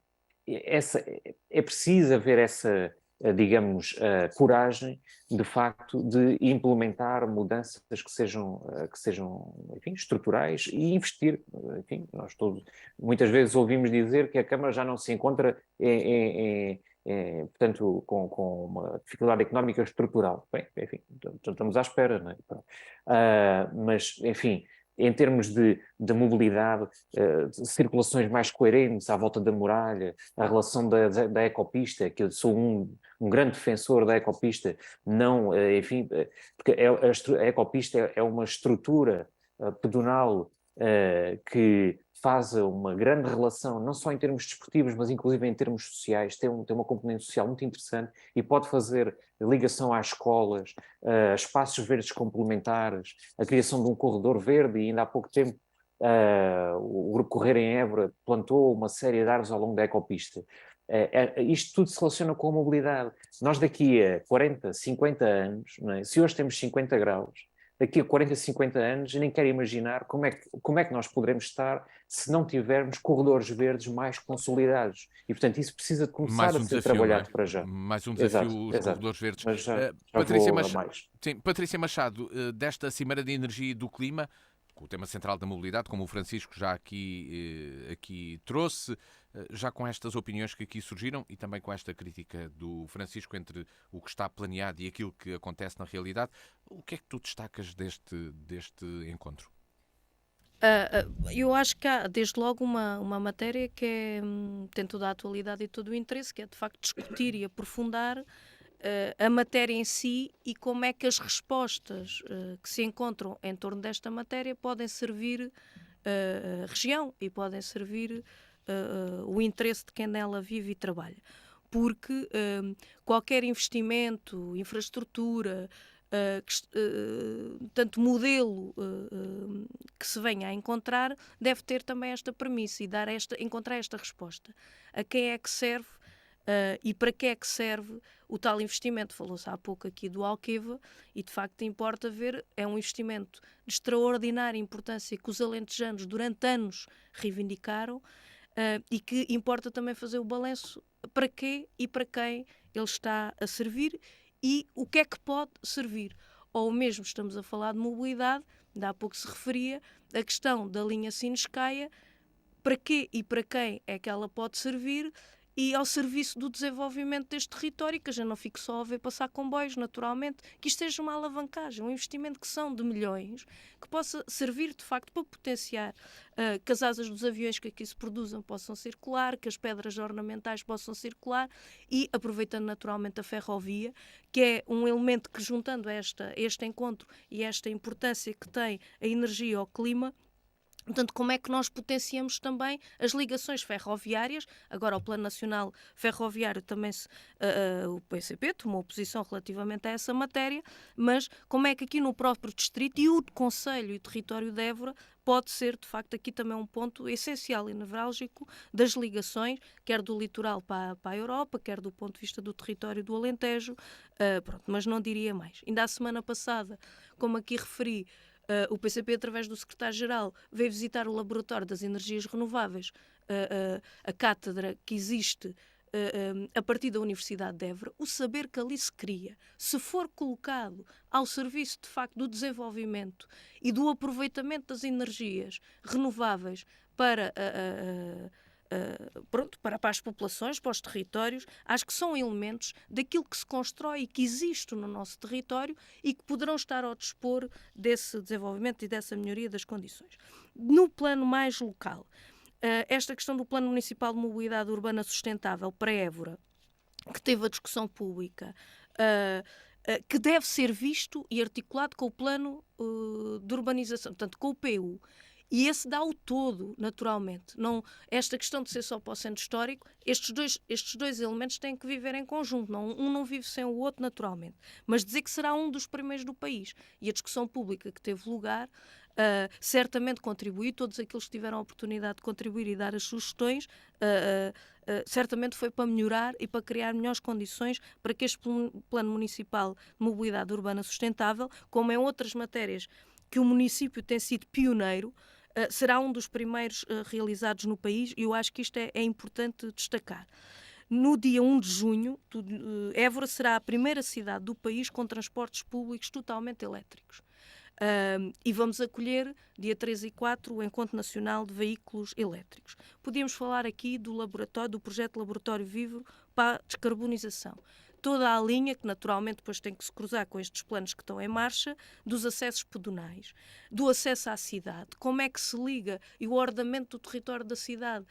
é preciso haver essa... digamos, coragem, de facto, de implementar mudanças que sejam enfim, estruturais e investir. Enfim, nós todos, muitas vezes ouvimos dizer que a Câmara já não se encontra, portanto, com uma dificuldade económica estrutural. Bem, enfim, estamos à espera, não é? Mas, enfim, em termos de mobilidade, de circulações mais coerentes à volta da muralha, a relação da ecopista, que eu sou um grande defensor da ecopista, não, enfim, porque a ecopista é uma estrutura pedonal que faz uma grande relação, não só em termos desportivos, mas inclusive em termos sociais, tem uma componente social muito interessante e pode fazer ligação às escolas, a espaços verdes complementares, a criação de um corredor verde, e ainda há pouco tempo o Grupo Correr em Évora plantou uma série de árvores ao longo da ecopista. Isto tudo se relaciona com a mobilidade. Nós daqui a 40, 50 anos, não é? Se hoje temos 50 graus, daqui a 40, 50 anos, eu nem quero imaginar como é que nós poderemos estar se não tivermos corredores verdes mais consolidados. E, portanto, isso precisa de começar Mais a um ser desafio, não é? trabalhado para já. Mais um desafio, Exato, os exato. corredores verdes. Mas já Patrícia vou a Machado, mais. sim, Patrícia Machado, desta Cimeira de Energia e do Clima, com o tema central da mobilidade, como o Francisco já aqui trouxe, já com estas opiniões que aqui surgiram e também com esta crítica do Francisco entre o que está planeado e aquilo que acontece na realidade, o que é que tu destacas deste encontro? Eu acho que há, desde logo, uma matéria que tem toda a atualidade e todo o interesse, que é de facto discutir e aprofundar a matéria em si e como é que as respostas que se encontram em torno desta matéria podem servir a região e podem servir o interesse de quem nela vive e trabalha. Porque qualquer investimento, infraestrutura, tanto modelo que se venha a encontrar, deve ter também esta premissa e encontrar esta resposta. A quem é que serve e para que é que serve o tal investimento? Falou-se há pouco aqui do Alqueva e de facto importa ver, é um investimento de extraordinária importância que os alentejanos durante anos reivindicaram e que importa também fazer o balanço para quê e para quem ele está a servir e o que é que pode servir. Ou mesmo estamos a falar de mobilidade, ainda há pouco se referia a questão da linha Sines-Caia, para quê e para quem é que ela pode servir e ao serviço do desenvolvimento deste território, que a gente não fique só a ver passar comboios, naturalmente, que isto seja uma alavancagem, um investimento que são de milhões, que possa servir de facto para potenciar que as asas dos aviões que aqui se produzam possam circular, que as pedras ornamentais possam circular e aproveitando naturalmente a ferrovia, que é um elemento que, juntando este encontro e esta importância que tem a energia ao clima, portanto, como é que nós potenciamos também as ligações ferroviárias? Agora, o Plano Nacional Ferroviário também o PCP tomou posição relativamente a essa matéria, mas como é que aqui no próprio distrito e o Concelho e o território de Évora pode ser, de facto, aqui também um ponto essencial e nevrálgico das ligações, quer do litoral para a Europa, quer do ponto de vista do território do Alentejo, mas não diria mais. Ainda a semana passada, como aqui referi, o PCP, através do secretário-geral, veio visitar o Laboratório das Energias Renováveis, a cátedra que existe a partir da Universidade de Évora. O saber que ali se cria, se for colocado ao serviço, de facto, do desenvolvimento e do aproveitamento das energias renováveis para para as populações, para os territórios, acho que são elementos daquilo que se constrói e que existe no nosso território e que poderão estar ao dispor desse desenvolvimento e dessa melhoria das condições. No plano mais local, esta questão do Plano Municipal de Mobilidade Urbana Sustentável para Évora, que teve a discussão pública, que deve ser visto e articulado com o Plano de Urbanização, portanto, com o PU. E esse dá o todo, naturalmente. Não, esta questão de ser só para o centro histórico, estes dois elementos têm que viver em conjunto. Um não vive sem o outro, naturalmente. Mas dizer que será um dos primeiros do país. E a discussão pública que teve lugar certamente contribuiu. Todos aqueles que tiveram a oportunidade de contribuir e dar as sugestões, certamente foi para melhorar e para criar melhores condições para que este Plano Municipal de Mobilidade Urbana Sustentável, como em outras matérias que o município tem sido pioneiro, será um dos primeiros realizados no país e eu acho que isto é importante destacar. No dia 1 de junho, Évora será a primeira cidade do país com transportes públicos totalmente elétricos. E vamos acolher, dia 3 e 4, o Encontro Nacional de Veículos Elétricos. Podíamos falar aqui do projeto Laboratório Vivo para a descarbonização. Toda a linha, que naturalmente depois tem que se cruzar com estes planos que estão em marcha, dos acessos pedonais, do acesso à cidade, como é que se liga e o ordenamento do território da cidade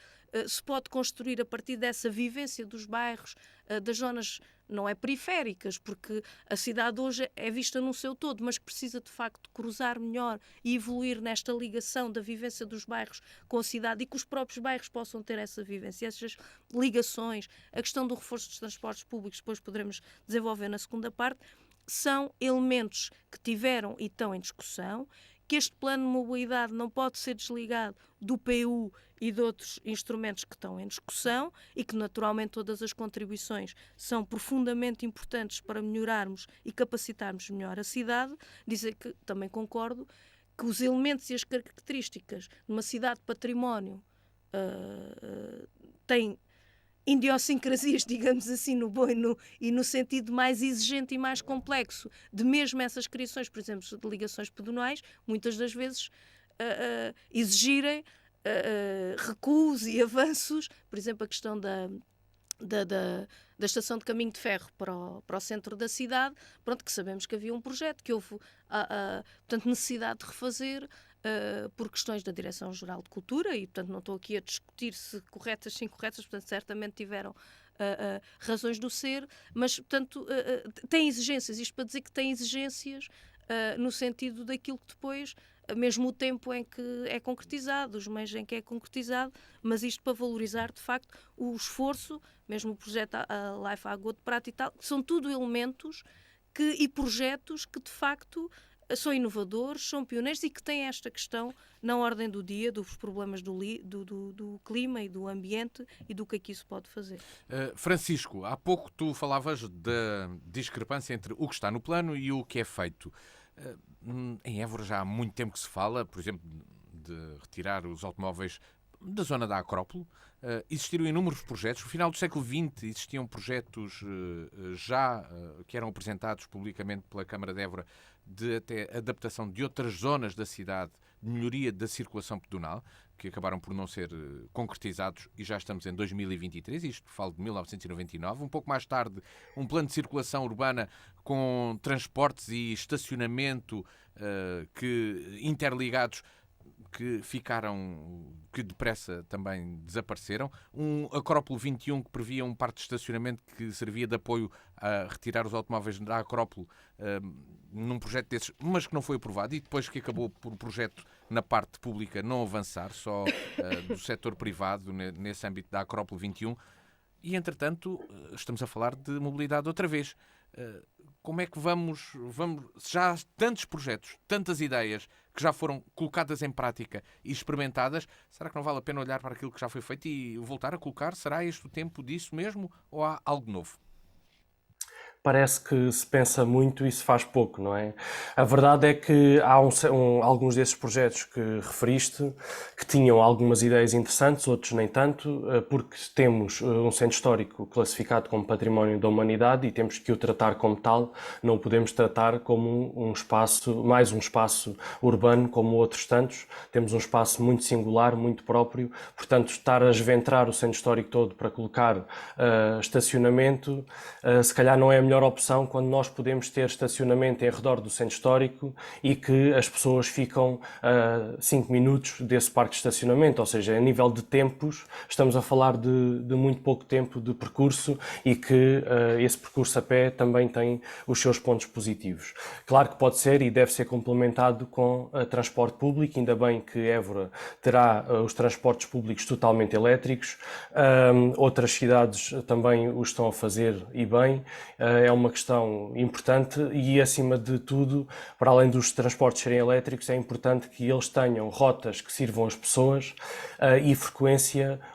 se pode construir a partir dessa vivência dos bairros, das zonas, não é periféricas, porque a cidade hoje é vista no seu todo, mas que precisa de facto cruzar melhor e evoluir nesta ligação da vivência dos bairros com a cidade e que os próprios bairros possam ter essa vivência, essas ligações. A questão do reforço dos transportes públicos, depois poderemos desenvolver na segunda parte, são elementos que tiveram e estão em discussão, que este plano de mobilidade não pode ser desligado do PU e de outros instrumentos que estão em discussão e que naturalmente todas as contribuições são profundamente importantes para melhorarmos e capacitarmos melhor a cidade. Dizer que também concordo que os elementos e as características de uma cidade de património têm idiosincrasias, digamos assim, no bom e no sentido mais exigente e mais complexo de mesmo essas criações, por exemplo, de ligações pedonais, muitas das vezes exigirem recuos e avanços, por exemplo, a questão da estação de caminho de ferro para o centro da cidade, pronto, que sabemos que havia um projeto, que houve, portanto, necessidade de refazer por questões da Direção-Geral de Cultura e, portanto, não estou aqui a discutir se corretas, se incorretas, portanto, certamente tiveram razões do ser, mas, portanto, tem exigências, isto para dizer que tem exigências no sentido daquilo que depois, mesmo o tempo em que é concretizado, os meios em que é concretizado, mas isto para valorizar, de facto, o esforço, mesmo o projeto Life Água de Prata e tal, que são tudo elementos e projetos que, de facto, são inovadores, são pioneiros e que têm esta questão na ordem do dia, dos problemas do clima e do ambiente e do que é que isso pode fazer. Francisco, há pouco tu falavas da discrepância entre o que está no plano e o que é feito. Em Évora já há muito tempo que se fala, por exemplo, de retirar os automóveis da zona da Acrópole. Existiram inúmeros projetos. No final do século XX existiam projetos que eram apresentados publicamente pela Câmara de Évora de até adaptação de outras zonas da cidade, de melhoria da circulação pedonal, que acabaram por não ser concretizados e já estamos em 2023, isto falo de 1999. Um pouco mais tarde, um plano de circulação urbana com transportes e estacionamento interligados que depressa também desapareceram. Um Acrópole 21 que previa um parque de estacionamento que servia de apoio a retirar os automóveis da Acrópole num projeto desses, mas que não foi aprovado e depois que acabou por o projeto na parte pública não avançar, só do setor privado nesse âmbito da Acrópole 21. E, entretanto, estamos a falar de mobilidade outra vez. Como é que vamos... Já há tantos projetos, tantas ideias que já foram colocadas em prática e experimentadas, será que não vale a pena olhar para aquilo que já foi feito e voltar a colocar? Será este o tempo disso mesmo ou há algo novo? Parece que se pensa muito e se faz pouco, não é? A verdade é que há alguns desses projetos que referiste que tinham algumas ideias interessantes, outros nem tanto, porque temos um centro histórico classificado como Património da Humanidade e temos que o tratar como tal, não o podemos tratar como mais um espaço urbano como outros tantos. Temos um espaço muito singular, muito próprio, portanto, estar a esventrar o centro histórico todo para colocar estacionamento, se calhar não é a melhor opção quando nós podemos ter estacionamento em redor do centro histórico e que as pessoas ficam a 5 minutos desse parque de estacionamento, ou seja, a nível de tempos, estamos a falar de muito pouco tempo de percurso e que esse percurso a pé também tem os seus pontos positivos. Claro que pode ser e deve ser complementado com transporte público, ainda bem que Évora terá os transportes públicos totalmente elétricos, outras cidades também o estão a fazer e bem. É uma questão importante e, acima de tudo, para além dos transportes serem elétricos, é importante que eles tenham rotas que sirvam às pessoas e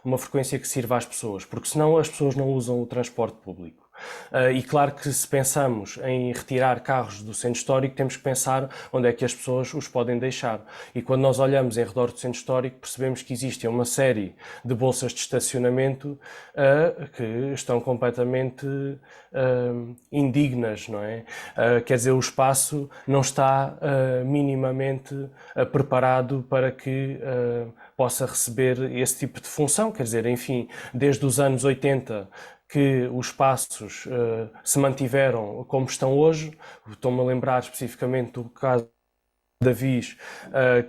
uma frequência que sirva às pessoas, porque senão as pessoas não usam o transporte público. E claro que se pensamos em retirar carros do centro histórico, temos que pensar onde é que as pessoas os podem deixar. E quando nós olhamos em redor do centro histórico, percebemos que existe uma série de bolsas de estacionamento que estão completamente indignas, não é? Quer dizer, o espaço não está minimamente preparado para que possa receber esse tipo de função. Quer dizer, enfim, desde os anos 80 que os espaços se mantiveram como estão hoje. Estou-me a lembrar especificamente do caso Davis,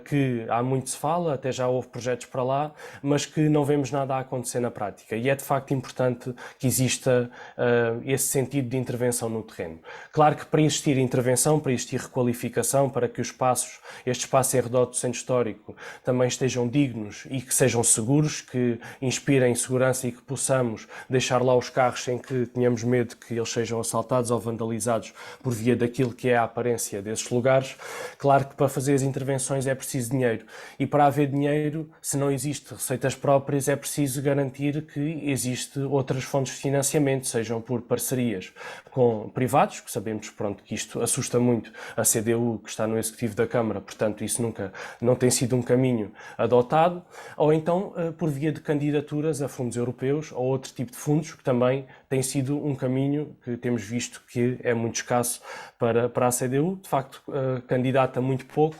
que há muito se fala, até já houve projetos para lá, mas que não vemos nada a acontecer na prática. E é de facto importante que exista esse sentido de intervenção no terreno. Claro que para existir intervenção, para existir requalificação, para que estes espaços em redor do centro histórico também estejam dignos e que sejam seguros, que inspirem segurança e que possamos deixar lá os carros sem que tenhamos medo que eles sejam assaltados ou vandalizados por via daquilo que é a aparência desses lugares. Claro que para fazer as intervenções é preciso dinheiro. E para haver dinheiro, se não existe receitas próprias, é preciso garantir que existe outras fontes de financiamento, sejam por parcerias com privados, que sabemos que isto assusta muito a CDU, que está no Executivo da Câmara, portanto isso nunca não tem sido um caminho adotado, ou então por via de candidaturas a fundos europeus ou outro tipo de fundos, que também tem sido um caminho que temos visto que é muito escasso para a CDU. De facto, candidata muito pouco,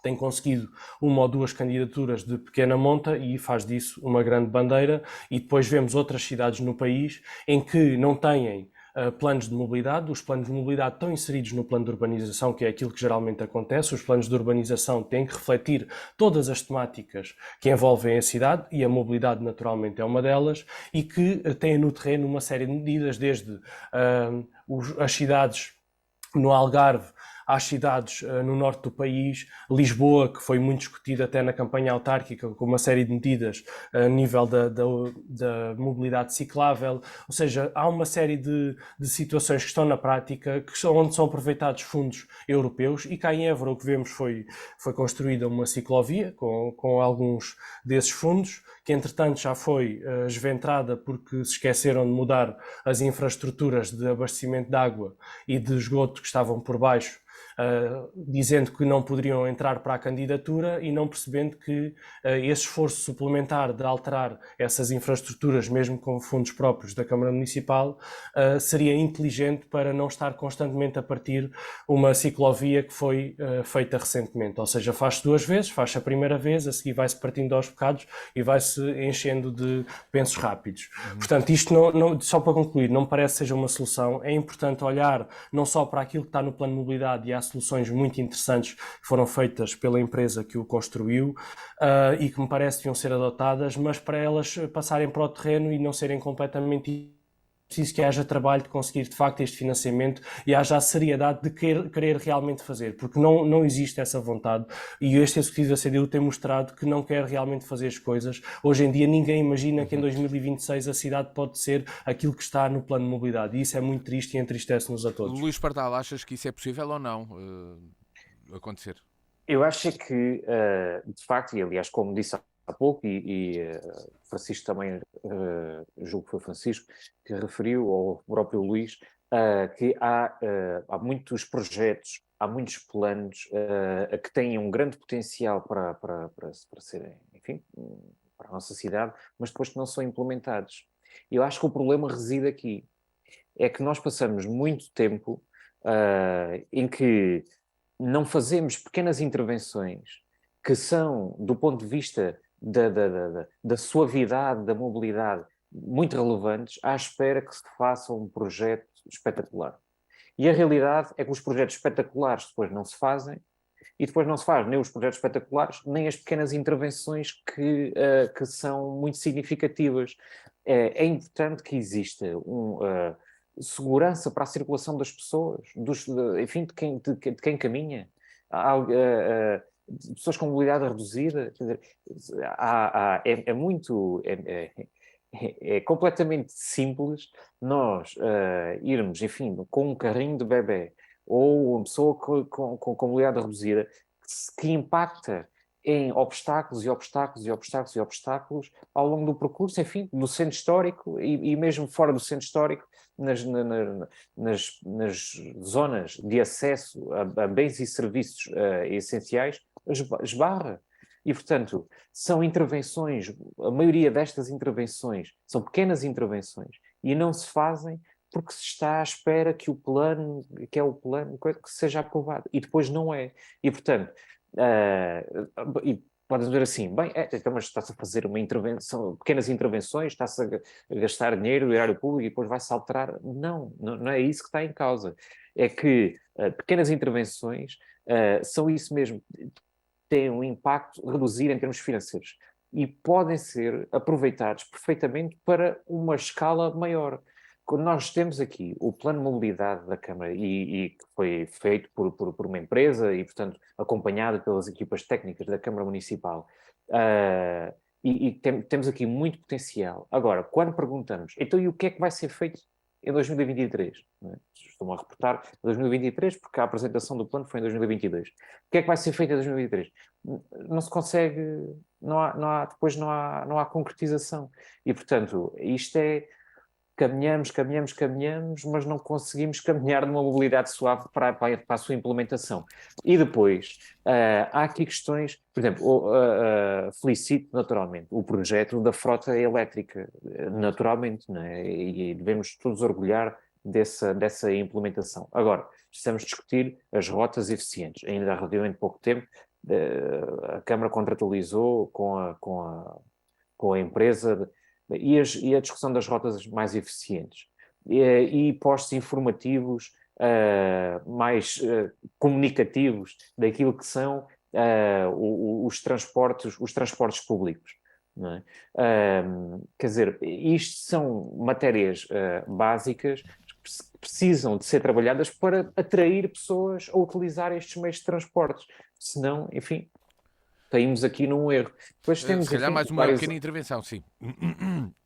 tem conseguido uma ou duas candidaturas de pequena monta e faz disso uma grande bandeira, e depois vemos outras cidades no país em que não têm planos de mobilidade. Os planos de mobilidade estão inseridos no plano de urbanização, que é aquilo que geralmente acontece. Os planos de urbanização têm que refletir todas as temáticas que envolvem a cidade, e a mobilidade naturalmente é uma delas, e que têm no terreno uma série de medidas, desde as cidades no Algarve às cidades no norte do país, Lisboa, que foi muito discutida até na campanha autárquica, com uma série de medidas a nível da mobilidade ciclável. Ou seja, há uma série de situações que estão na prática, onde são aproveitados fundos europeus, e cá em Évora o que vemos foi construída uma ciclovia com alguns desses fundos, que entretanto já foi esventrada porque se esqueceram de mudar as infraestruturas de abastecimento de água e de esgoto que estavam por baixo, dizendo que não poderiam entrar para a candidatura, e não percebendo que esse esforço suplementar de alterar essas infraestruturas, mesmo com fundos próprios da Câmara Municipal, seria inteligente para não estar constantemente a partir uma ciclovia que foi feita recentemente. Ou seja, faz-se duas vezes, faz-se a primeira vez, a seguir vai-se partindo aos bocados e vai-se enchendo de pensos rápidos. Portanto, isto não, só para concluir, não me parece que seja uma solução. É importante olhar não só para aquilo que está no plano de mobilidade, e há soluções muito interessantes que foram feitas pela empresa que o construiu e que me parece que deviam ser adotadas, mas para elas passarem para o terreno e não serem completamente, preciso que haja trabalho de conseguir de facto este financiamento, e haja a seriedade de querer realmente fazer, porque não existe essa vontade, e este Executivo da CDU tem mostrado que não quer realmente fazer as coisas. Hoje em dia ninguém imagina que em 2026 a cidade pode ser aquilo que está no plano de mobilidade, e isso é muito triste e entristece-nos a todos. Luís Pardal, achas que isso é possível ou não acontecer? Eu acho que, de facto, e aliás, como disse há pouco, Francisco também, julgo que foi Francisco, que referiu, ou o próprio Luís, que há muitos projetos, há muitos planos que têm um grande potencial para serem, enfim, para a nossa cidade, mas depois que não são implementados. Eu acho que o problema reside aqui. É que nós passamos muito tempo em que não fazemos pequenas intervenções que são, do ponto de vista da suavidade, da mobilidade, muito relevantes, à espera que se faça um projeto espetacular. E a realidade é que os projetos espetaculares depois não se fazem, e depois não se faz nem os projetos espetaculares, nem as pequenas intervenções que são muito significativas. É importante que exista segurança para a circulação das pessoas, enfim, de quem caminha. Pessoas com mobilidade reduzida. Quer dizer, é completamente simples nós irmos, enfim, com um carrinho de bebê ou uma pessoa com mobilidade reduzida que impacta em obstáculos e obstáculos e obstáculos e obstáculos ao longo do percurso, enfim, no centro histórico e mesmo fora do centro histórico, nas zonas de acesso a bens e serviços essenciais, esbarra. E, portanto, são intervenções, a maioria destas intervenções são pequenas intervenções e não se fazem porque se está à espera que o plano que seja aprovado. E depois não é. E, portanto, podem dizer assim, bem, então, mas está-se a fazer uma intervenção, pequenas intervenções, está-se a gastar dinheiro do erário público e depois vai-se alterar. Não é isso que está em causa. É que pequenas intervenções são isso mesmo, têm um impacto reduzido em termos financeiros e podem ser aproveitados perfeitamente para uma escala maior. Quando nós temos aqui o plano de mobilidade da Câmara e que foi feito por uma empresa e, portanto, acompanhado pelas equipas técnicas da Câmara Municipal, temos aqui muito potencial. Agora, quando perguntamos, então e o que é que vai ser feito em 2023? Não é? Estou-me a reportar 2023 porque a apresentação do plano foi em 2022. O que é que vai ser feito em 2023? Não se consegue, depois não há concretização. E, portanto, isto é... Caminhamos, mas não conseguimos caminhar numa mobilidade suave para a sua implementação. E depois, há aqui questões, por exemplo, felicito naturalmente o projeto da frota elétrica, naturalmente, não é? E devemos todos orgulhar dessa implementação. Agora, precisamos discutir as rotas eficientes. Ainda há relativamente pouco tempo, a Câmara contratualizou com a empresa e a discussão das rotas mais eficientes e postos informativos mais comunicativos daquilo que são os transportes públicos. Não é? Quer dizer, isto são matérias básicas que precisam de ser trabalhadas para atrair pessoas a utilizar estes meios de transportes. Senão, enfim, caímos aqui num erro. Depois temos, se calhar enfim, mais uma vários... pequena intervenção, sim.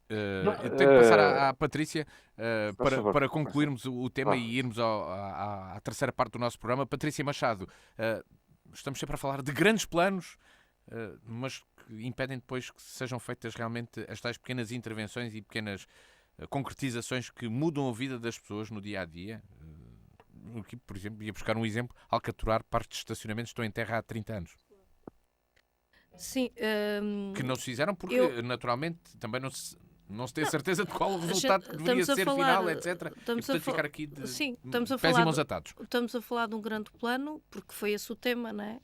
Eu tenho que passar à Patrícia para concluirmos o tema e irmos à terceira parte do nosso programa. Patrícia Machado, estamos sempre a falar de grandes planos, mas que impedem depois que sejam feitas realmente as tais pequenas intervenções e pequenas concretizações que mudam a vida das pessoas no dia-a-dia. Aqui, por exemplo, ia buscar um exemplo, Alcaturar, parques de estacionamento estão em terra há 30 anos. Sim. Que não se fizeram porque, naturalmente, também não se tem certeza de qual o resultado que deveria ser final, etc. E, portanto, ficar aqui de pés e mãos atados. Estamos a falar de um grande plano, porque foi esse o tema, não é?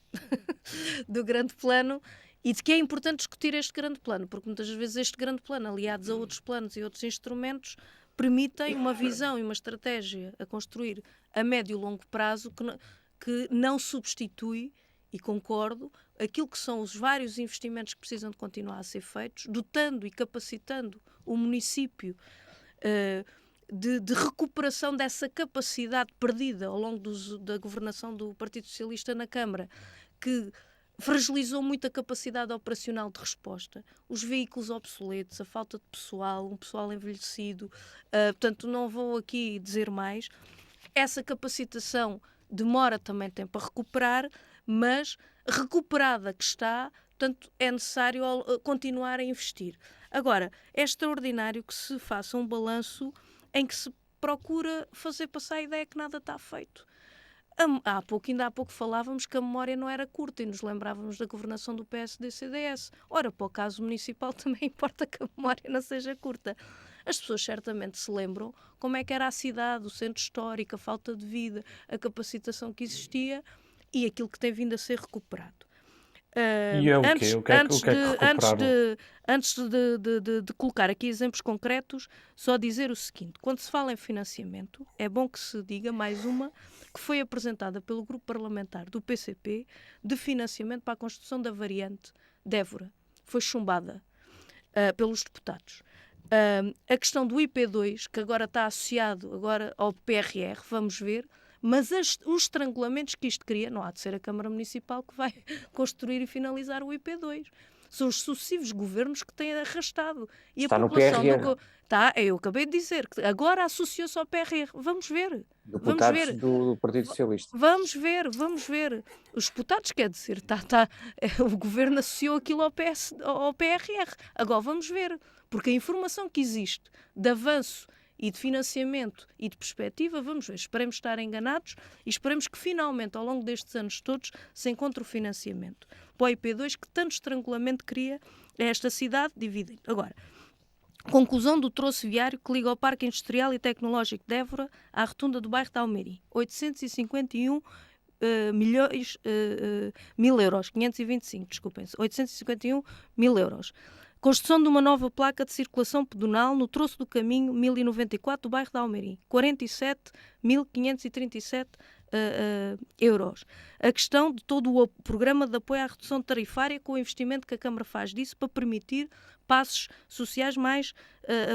Do grande plano, e de que é importante discutir este grande plano, porque muitas vezes este grande plano, aliados a outros planos e outros instrumentos, permitem uma visão e uma estratégia a construir a médio e longo prazo que não substitui, e concordo, aquilo que são os vários investimentos que precisam de continuar a ser feitos, dotando e capacitando o município de recuperação dessa capacidade perdida ao longo da governação do Partido Socialista na Câmara, que fragilizou muito a capacidade operacional de resposta, os veículos obsoletos, a falta de pessoal, um pessoal envelhecido, portanto não vou aqui dizer mais. Essa capacitação demora também tempo a recuperar, mas recuperada que está, portanto, é necessário continuar a investir. Agora, é extraordinário que se faça um balanço em que se procura fazer passar a ideia que nada está feito. Ainda há pouco falávamos que a memória não era curta e nos lembrávamos da governação do PSD-CDS. Ora, para o caso municipal também importa que a memória não seja curta. As pessoas certamente se lembram como é que era a cidade, o centro histórico, a falta de vida, a capacitação que existia e aquilo que tem vindo a ser recuperado. E é o quê? O que é que recuperaram? Antes de colocar aqui exemplos concretos, só dizer o seguinte: quando se fala em financiamento, é bom que se diga mais uma que foi apresentada pelo grupo parlamentar do PCP de financiamento para a construção da variante de Évora. Foi chumbada pelos deputados. A questão do IP2, que agora está associado ao PRR, vamos ver, mas os estrangulamentos que isto cria, não há de ser a Câmara Municipal que vai construir e finalizar o IP2. São os sucessivos governos que têm arrastado. E está a população no PRR. eu acabei de dizer que agora associou-se ao PRR. Vamos ver. Deputados do Partido Socialista. Vamos ver. Os deputados, quer dizer, o governo associou aquilo ao PRR. Agora vamos ver. Porque a informação que existe de avanço e de financiamento e de perspectiva, vamos ver, esperemos estar enganados e esperemos que finalmente, ao longo destes anos todos, se encontre o financiamento para o IP2 que tanto estrangulamento cria a esta cidade dividida. Agora, conclusão do troço viário que liga o Parque Industrial e Tecnológico de Évora à rotunda do bairro de Almeirim, 851 mil euros, 525, desculpem-se, 851 mil euros. Construção de uma nova placa de circulação pedonal no troço do caminho 1094 do bairro de Almeirim, 47.537 euros. A questão de todo o programa de apoio à redução tarifária com o investimento que a Câmara faz disso para permitir passos sociais mais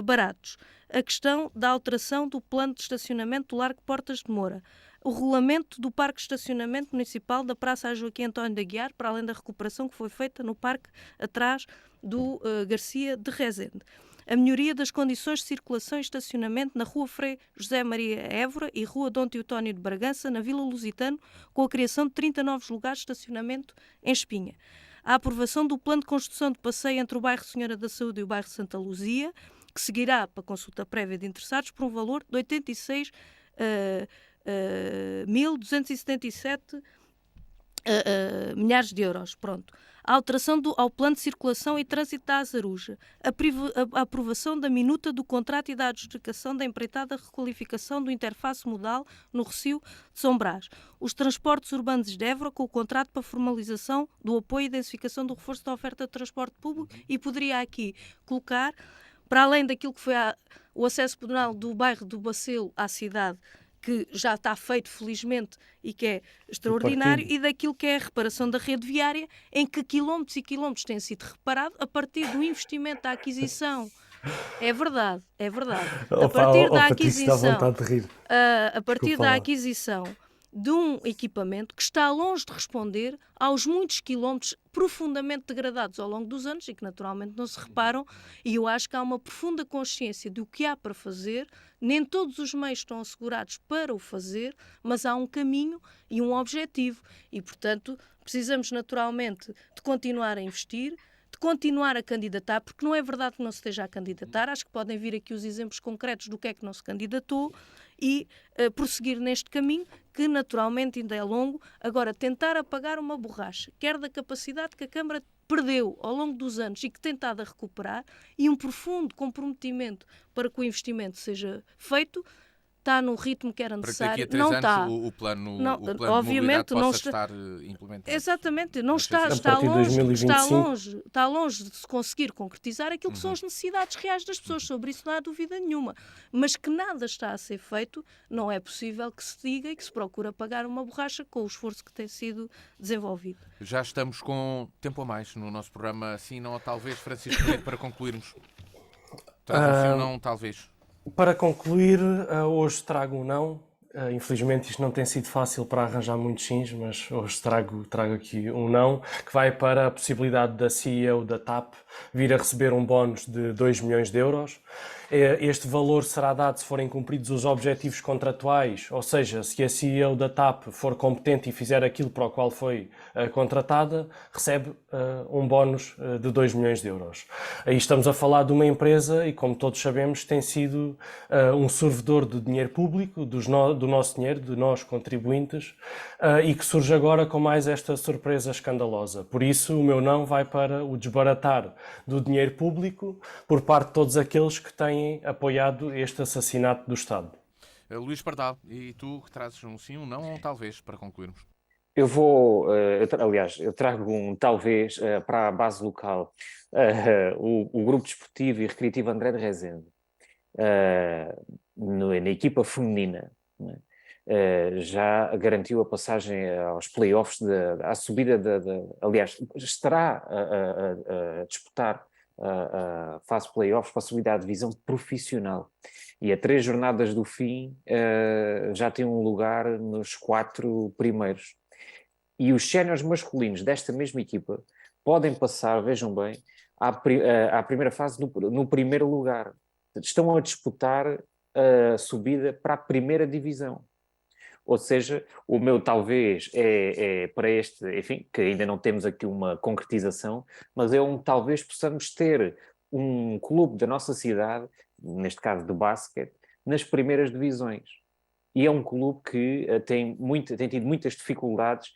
baratos. A questão da alteração do plano de estacionamento do Largo Portas de Moura. O regulamento do Parque de Estacionamento Municipal da Praça Joaquim António da Guiar, para além da recuperação que foi feita no parque atrás do Garcia de Rezende. A melhoria das condições de circulação e estacionamento na Rua Frei José Maria Évora e Rua Dom Teotónio de Bragança, na Vila Lusitano, com a criação de 30 novos lugares de estacionamento em Espinha. A aprovação do plano de construção de passeio entre o bairro Senhora da Saúde e o bairro Santa Luzia, que seguirá para consulta prévia de interessados por um valor de 86.277 milhares de euros. Pronto. A alteração ao plano de circulação e trânsito da Azaruja, a aprovação da minuta do contrato e da adjudicação da empreitada requalificação do interface modal no Recio de São Brás, os transportes urbanos de Évora com o contrato para formalização do apoio e densificação do reforço da oferta de transporte público, e poderia aqui colocar, para além daquilo que foi o acesso pedonal do bairro do Bacelo à cidade, que já está feito, felizmente, e que é extraordinário, e daquilo que é a reparação da rede viária, em que quilómetros e quilómetros têm sido reparados a partir do investimento da aquisição. É verdade, é verdade. A partir da aquisição, a partir da aquisição de um equipamento que está longe de responder aos muitos quilómetros profundamente degradados ao longo dos anos e que naturalmente não se reparam, e eu acho que há uma profunda consciência do que há para fazer. Nem todos os meios estão assegurados para o fazer, mas há um caminho e um objetivo e, portanto, precisamos naturalmente de continuar a investir, de continuar a candidatar, porque não é verdade que não se esteja a candidatar. Acho que podem vir aqui os exemplos concretos do que é que não se candidatou e prosseguir neste caminho, que naturalmente ainda é longo. Agora, tentar apagar uma borracha, quer da capacidade que a Câmara perdeu ao longo dos anos e que tem estado a recuperar, e um profundo comprometimento para que o investimento seja feito, está no ritmo que era necessário. Para que daqui a 3 anos o plano de mobilidade possa estar implementado. Exatamente, não está longe de se conseguir concretizar aquilo que são as necessidades reais das pessoas. Sobre isso não há dúvida nenhuma. Mas que nada está a ser feito, não é possível que se diga e que se procure apagar uma borracha com o esforço que tem sido desenvolvido. Já estamos com tempo a mais no nosso programa, sim, não, talvez, Francisco Neto, para concluirmos. Traz não, talvez. Para concluir, hoje trago um não. Infelizmente isto não tem sido fácil para arranjar muitos sims, mas hoje trago aqui um não, que vai para a possibilidade da CEO da TAP vir a receber um bónus de 2 milhões de euros. Este valor será dado se forem cumpridos os objetivos contratuais, ou seja, se a CEO da TAP for competente e fizer aquilo para o qual foi contratada, recebe um bónus de 2 milhões de euros. Aí estamos a falar de uma empresa e, como todos sabemos, tem sido um servidor de dinheiro público, do nosso dinheiro, de nós contribuintes, e que surge agora com mais esta surpresa escandalosa. Por isso, o meu não vai para o desbaratar do dinheiro público por parte de todos aqueles que têm apoiado este assassinato do Estado. Luís Pardal, e tu que trazes um sim, um não ou um talvez, para concluirmos? Eu trago um talvez para a base local, o Grupo Desportivo e Recreativo André de Rezende, na equipa feminina, né? Já garantiu a passagem aos play-offs, à subida, aliás, estará a disputar a fase play-offs para a subida à divisão profissional. E a 3 jornadas do fim já tem um lugar nos 4 primeiros. E os séniores masculinos desta mesma equipa podem passar, vejam bem, à primeira fase no primeiro lugar. Estão a disputar a subida para a primeira divisão. Ou seja, o meu talvez é para este, enfim, que ainda não temos aqui uma concretização, mas talvez possamos ter um clube da nossa cidade, neste caso de basquete, nas primeiras divisões. E é um clube que tem tido muitas dificuldades,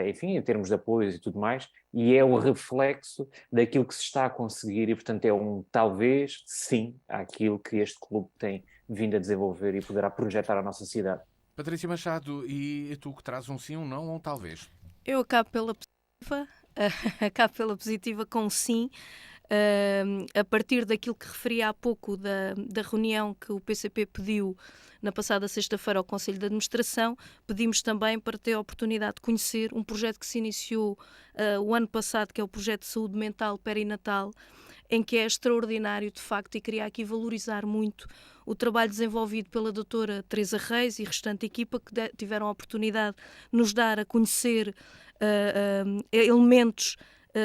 enfim, em termos de apoios e tudo mais, e é o reflexo daquilo que se está a conseguir, e portanto é um talvez sim àquilo que este clube tem vindo a desenvolver e poderá projetar à nossa cidade. Patrícia Machado, e tu que trazes um sim, um não ou um talvez? Eu acabo pela positiva, acabo pela positiva com um sim. A partir daquilo que referi há pouco da reunião que o PCP pediu na passada sexta-feira ao Conselho de Administração, pedimos também para ter a oportunidade de conhecer um projeto que se iniciou o ano passado, que é o projeto de saúde mental perinatal, em que é extraordinário de facto, e queria aqui valorizar muito o trabalho desenvolvido pela doutora Teresa Reis e restante equipa que tiveram a oportunidade de nos dar a conhecer elementos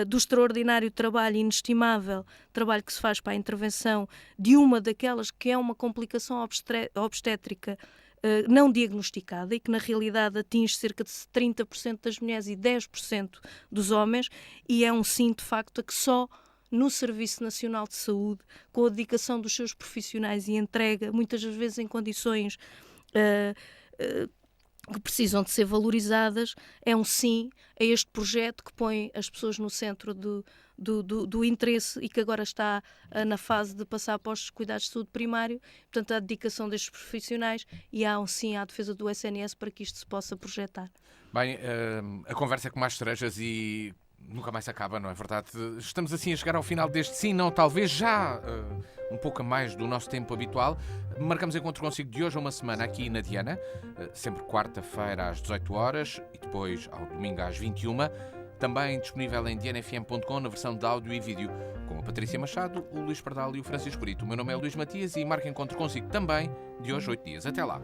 do extraordinário trabalho, inestimável trabalho que se faz para a intervenção de uma daquelas que é uma complicação obstétrica não diagnosticada e que na realidade atinge cerca de 30% das mulheres e 10% dos homens, e é um sim de facto a que só no Serviço Nacional de Saúde, com a dedicação dos seus profissionais e entrega, muitas das vezes em condições que precisam de ser valorizadas, é um sim a este projeto que põe as pessoas no centro do interesse e que agora está na fase de passar para os cuidados de saúde primário, portanto a dedicação destes profissionais, e há um sim à defesa do SNS para que isto se possa projetar. Bem, a conversa é com mais cerejas e nunca mais acaba, não é verdade? Estamos assim a chegar ao final deste sim, não, talvez já um pouco a mais do nosso tempo habitual. Marcamos encontro consigo de hoje a uma semana aqui na Diana, sempre quarta-feira às 18 horas e depois ao domingo às 21. Também disponível em dianafm.com na versão de áudio e vídeo, com a Patrícia Machado, o Luís Pardal e o Francisco Brito. O meu nome é Luís Matias e marco encontro consigo também de hoje 8 dias. Até lá!